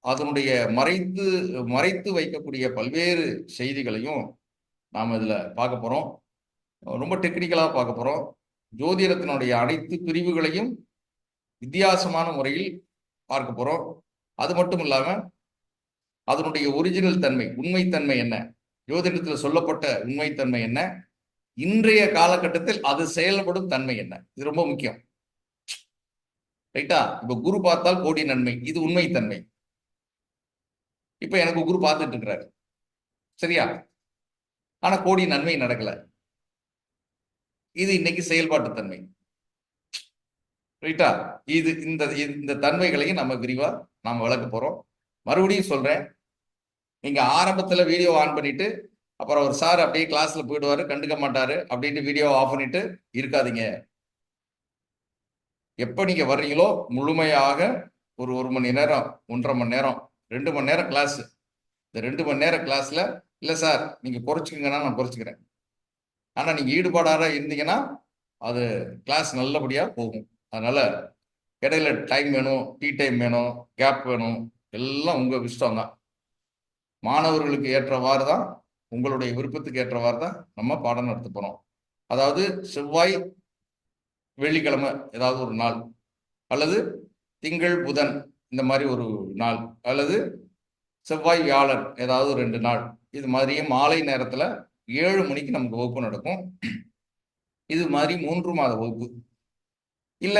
அதனுடைய மறைத்து வைக்கக்கூடிய பல்வேறு செய்திகளையும் நாம் இதுல பார்க்க போறோம். ரொம்ப டெக்னிக்கலா பார்க்க போறோம். ஜோதிடத்தினுடைய அனைத்து பிரிவுகளையும் வித்தியாசமான முறையில் பார்க்க போறோம். அது மட்டும் இல்லாம அதனுடைய ஒரிஜினல் தன்மை, உண்மைத்தன்மை என்ன, ஜோதிடத்தில் சொல்லப்பட்ட உண்மைத்தன்மை என்ன, இன்றைய காலகட்டத்தில் அது செயல்படும் தன்மை என்ன, இது ரொம்ப முக்கியம். ரைட்டா? இப்ப குரு பார்த்தால் கோடி நன்மை, இது உண்மைத்தன்மை. இப்ப எனக்கு குரு பார்த்துட்டு இருக்கிறாரு, சரியா? ஆனா கோடி நன்மை நடக்கல, இது இன்னைக்கு செயல்பாட்டு தன்மை. ரைட்டா? இது இந்த தன்மைகளையும் நம்ம விரிவா நாம விளக்க போறோம். மறுபடியும் சொல்றேன், நீங்க ஆரம்பத்துல வீடியோ ஆன் பண்ணிட்டு அப்புறம் ஒரு சார் அப்படியே கிளாஸ்ல போயிடுவாரு, கண்டுக்க மாட்டாரு அப்படின்ட்டு வீடியோ ஆஃப் பண்ணிட்டு இருக்காதீங்க. எப்ப நீங்க வர்றீங்களோ முழுமையாக ஒரு மணி நேரம், 1.5 மணி நேரம், 2 மணி நேரம் கிளாஸ். இந்த 2 மணி நேரம் கிளாஸ்ல இல்ல சார் நீங்க குறைச்சிக்கங்கன்னா நான் குறைச்சிக்கிறேன், ஆனா நீங்க ஈடுபாடாக இருந்தீங்கன்னா அது கிளாஸ் நல்லபடியா போகும். அதனால இடையில டைம் வேணும், டீ டைம் வேணும், கேப் வேணும், எல்லாம் உங்க இஷ்டம் தான். மாணவர்களுக்கு ஏற்றவாறு தான், உங்களுடைய விருப்பத்துக்கு ஏற்றவாறு தான் நம்ம பாடம் நடத்த போறோம். அதாவது செவ்வாய் வெள்ளிக்கிழமை ஏதாவது ஒரு நாள், அல்லது திங்கள் புதன் இந்த மாதிரி ஒரு நாள், அல்லது செவ்வாய் வியாழன் ஏதாவது 2 நாள், இது மாதிரியே மாலை நேரத்துல 7 மணிக்கு நமக்கு வகுப்பு நடக்கும். இது மாதிரி 3 மாத வகுப்பு. இல்ல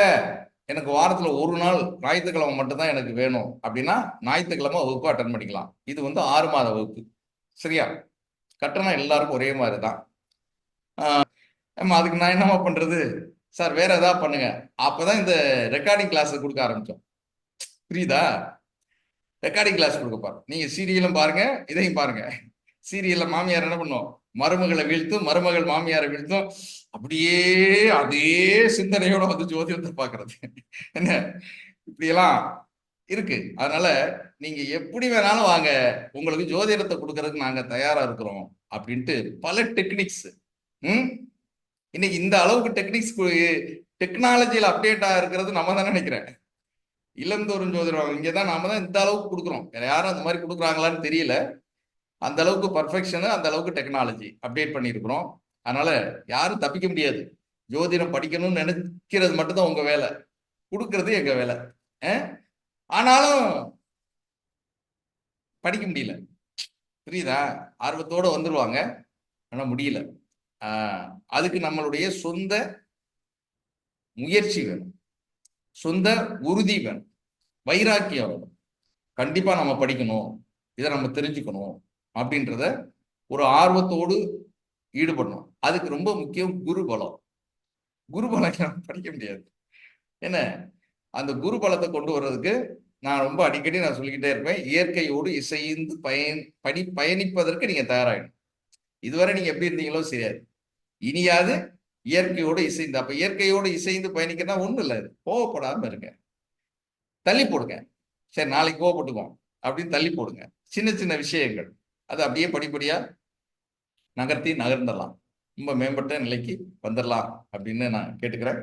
எனக்கு வாரத்துல ஒரு நாள் ஞாயிற்றுக்கிழமை மட்டும்தான் எனக்கு வேணும் அப்படின்னா ஞாயிற்றுக்கிழமை வகுப்பு அட்டன் பண்ணிக்கலாம். இது வந்து 6 மாத வகுப்பு, சரியா? கட்டணம் எல்லாருக்கும் ஒரே மாதிரி தான். அதுக்கு நான் என்னமா பண்றது சார், வேற ஏதாவது பண்ணுங்க. அப்பதான் இந்த ரெக்கார்டிங் கிளாஸ் கொடுக்க ஆரம்பிச்சோம், புரியுதா? ரெக்கார்டிங் கிளாஸ் கொடுக்க பாருங்க. நீங்க சீரியலும் பாருங்க, இதையும் பாருங்க. சீரியல்ல மாமியார் என்ன பண்ணுவோம், மருமகளை வீழ்த்தும், மருமகள் மாமியாரை வீழ்த்தும், அப்படியே அதே சிந்தனையோட வந்து ஜோதிடத்தை பாக்குறது என்ன, இப்படியெல்லாம் இருக்கு. அதனால நீங்க எப்படி வேணாலும் வாங்க, உங்களுக்கு ஜோதிடத்தை கொடுக்கறதுக்கு நாங்க தயாரா இருக்கிறோம் அப்படின்ட்டு பல டெக்னிக்ஸ். இன்னைக்கு இந்த அளவுக்கு டெக்னாலஜியில அப்டேட்டா இருக்கிறது நம்ம தான் நினைக்கிறேன். இளந்தோறும் ஜோதிடம் இங்கதான் நாம தான் இந்த அளவுக்கு கொடுக்குறோம், வேற யாரும் அந்த மாதிரி கொடுக்குறாங்களான்னு தெரியல. அந்த அளவுக்கு பர்ஃபெக்ஷனு, அந்த அளவுக்கு டெக்னாலஜி அப்டேட் பண்ணியிருக்கிறோம். அதனால யாரும் தப்பிக்க முடியாது. ஜோதிடம் படிக்கணும்னு நினைக்கிறது மட்டும்தான் உங்க வேலை, கொடுக்கறது எங்க வேலை. ஆனாலும் படிக்க முடியல, புரியுதா? ஆர்வத்தோட வந்துருவாங்க, ஆனா முடியல. அதுக்கு நம்மளுடைய சொந்த முயற்சி வேணும், சொந்த உறுதி வேணும், வைராக்கியம் வேணும். கண்டிப்பா நம்ம படிக்கணும், இதை நம்ம தெரிஞ்சுக்கணும் அப்படின்றத ஒரு ஆர்வத்தோடு ஈடுபடணும். அதுக்கு ரொம்ப முக்கியம் குருபலம். குருபலம் படிக்க முடியாது. என்ன, அந்த குருபலத்தை கொண்டு வர்றதுக்கு நான் ரொம்ப அடிக்கடி நான் சொல்லிக்கிட்டே இருப்பேன், இயற்கையோடு இசைந்து பயணிப்பதற்கு நீங்க தயாராகணும். இதுவரை நீங்க எப்படி இருந்தீங்களோ சரியாது, இனியாவது இயற்கையோடு இசைந்து. அப்ப இயற்கையோடு இசைந்து பயணிக்கிறதா ஒண்ணும் இல்லை, கோவப்படாம இருங்க, தள்ளி போடுங்க. சரி நாளைக்கு கோவப்பட்டுக்குவோம் அப்படின்னு தள்ளி போடுங்க. சின்ன சின்ன விஷயங்கள் அது அப்படியே படிப்படியா நகர்த்தி நகர்ந்துடலாம், ரொம்ப மேம்பட்ட நிலைக்கு வந்துடலாம் அப்படின்னு நான் கேட்டுக்கிறேன்.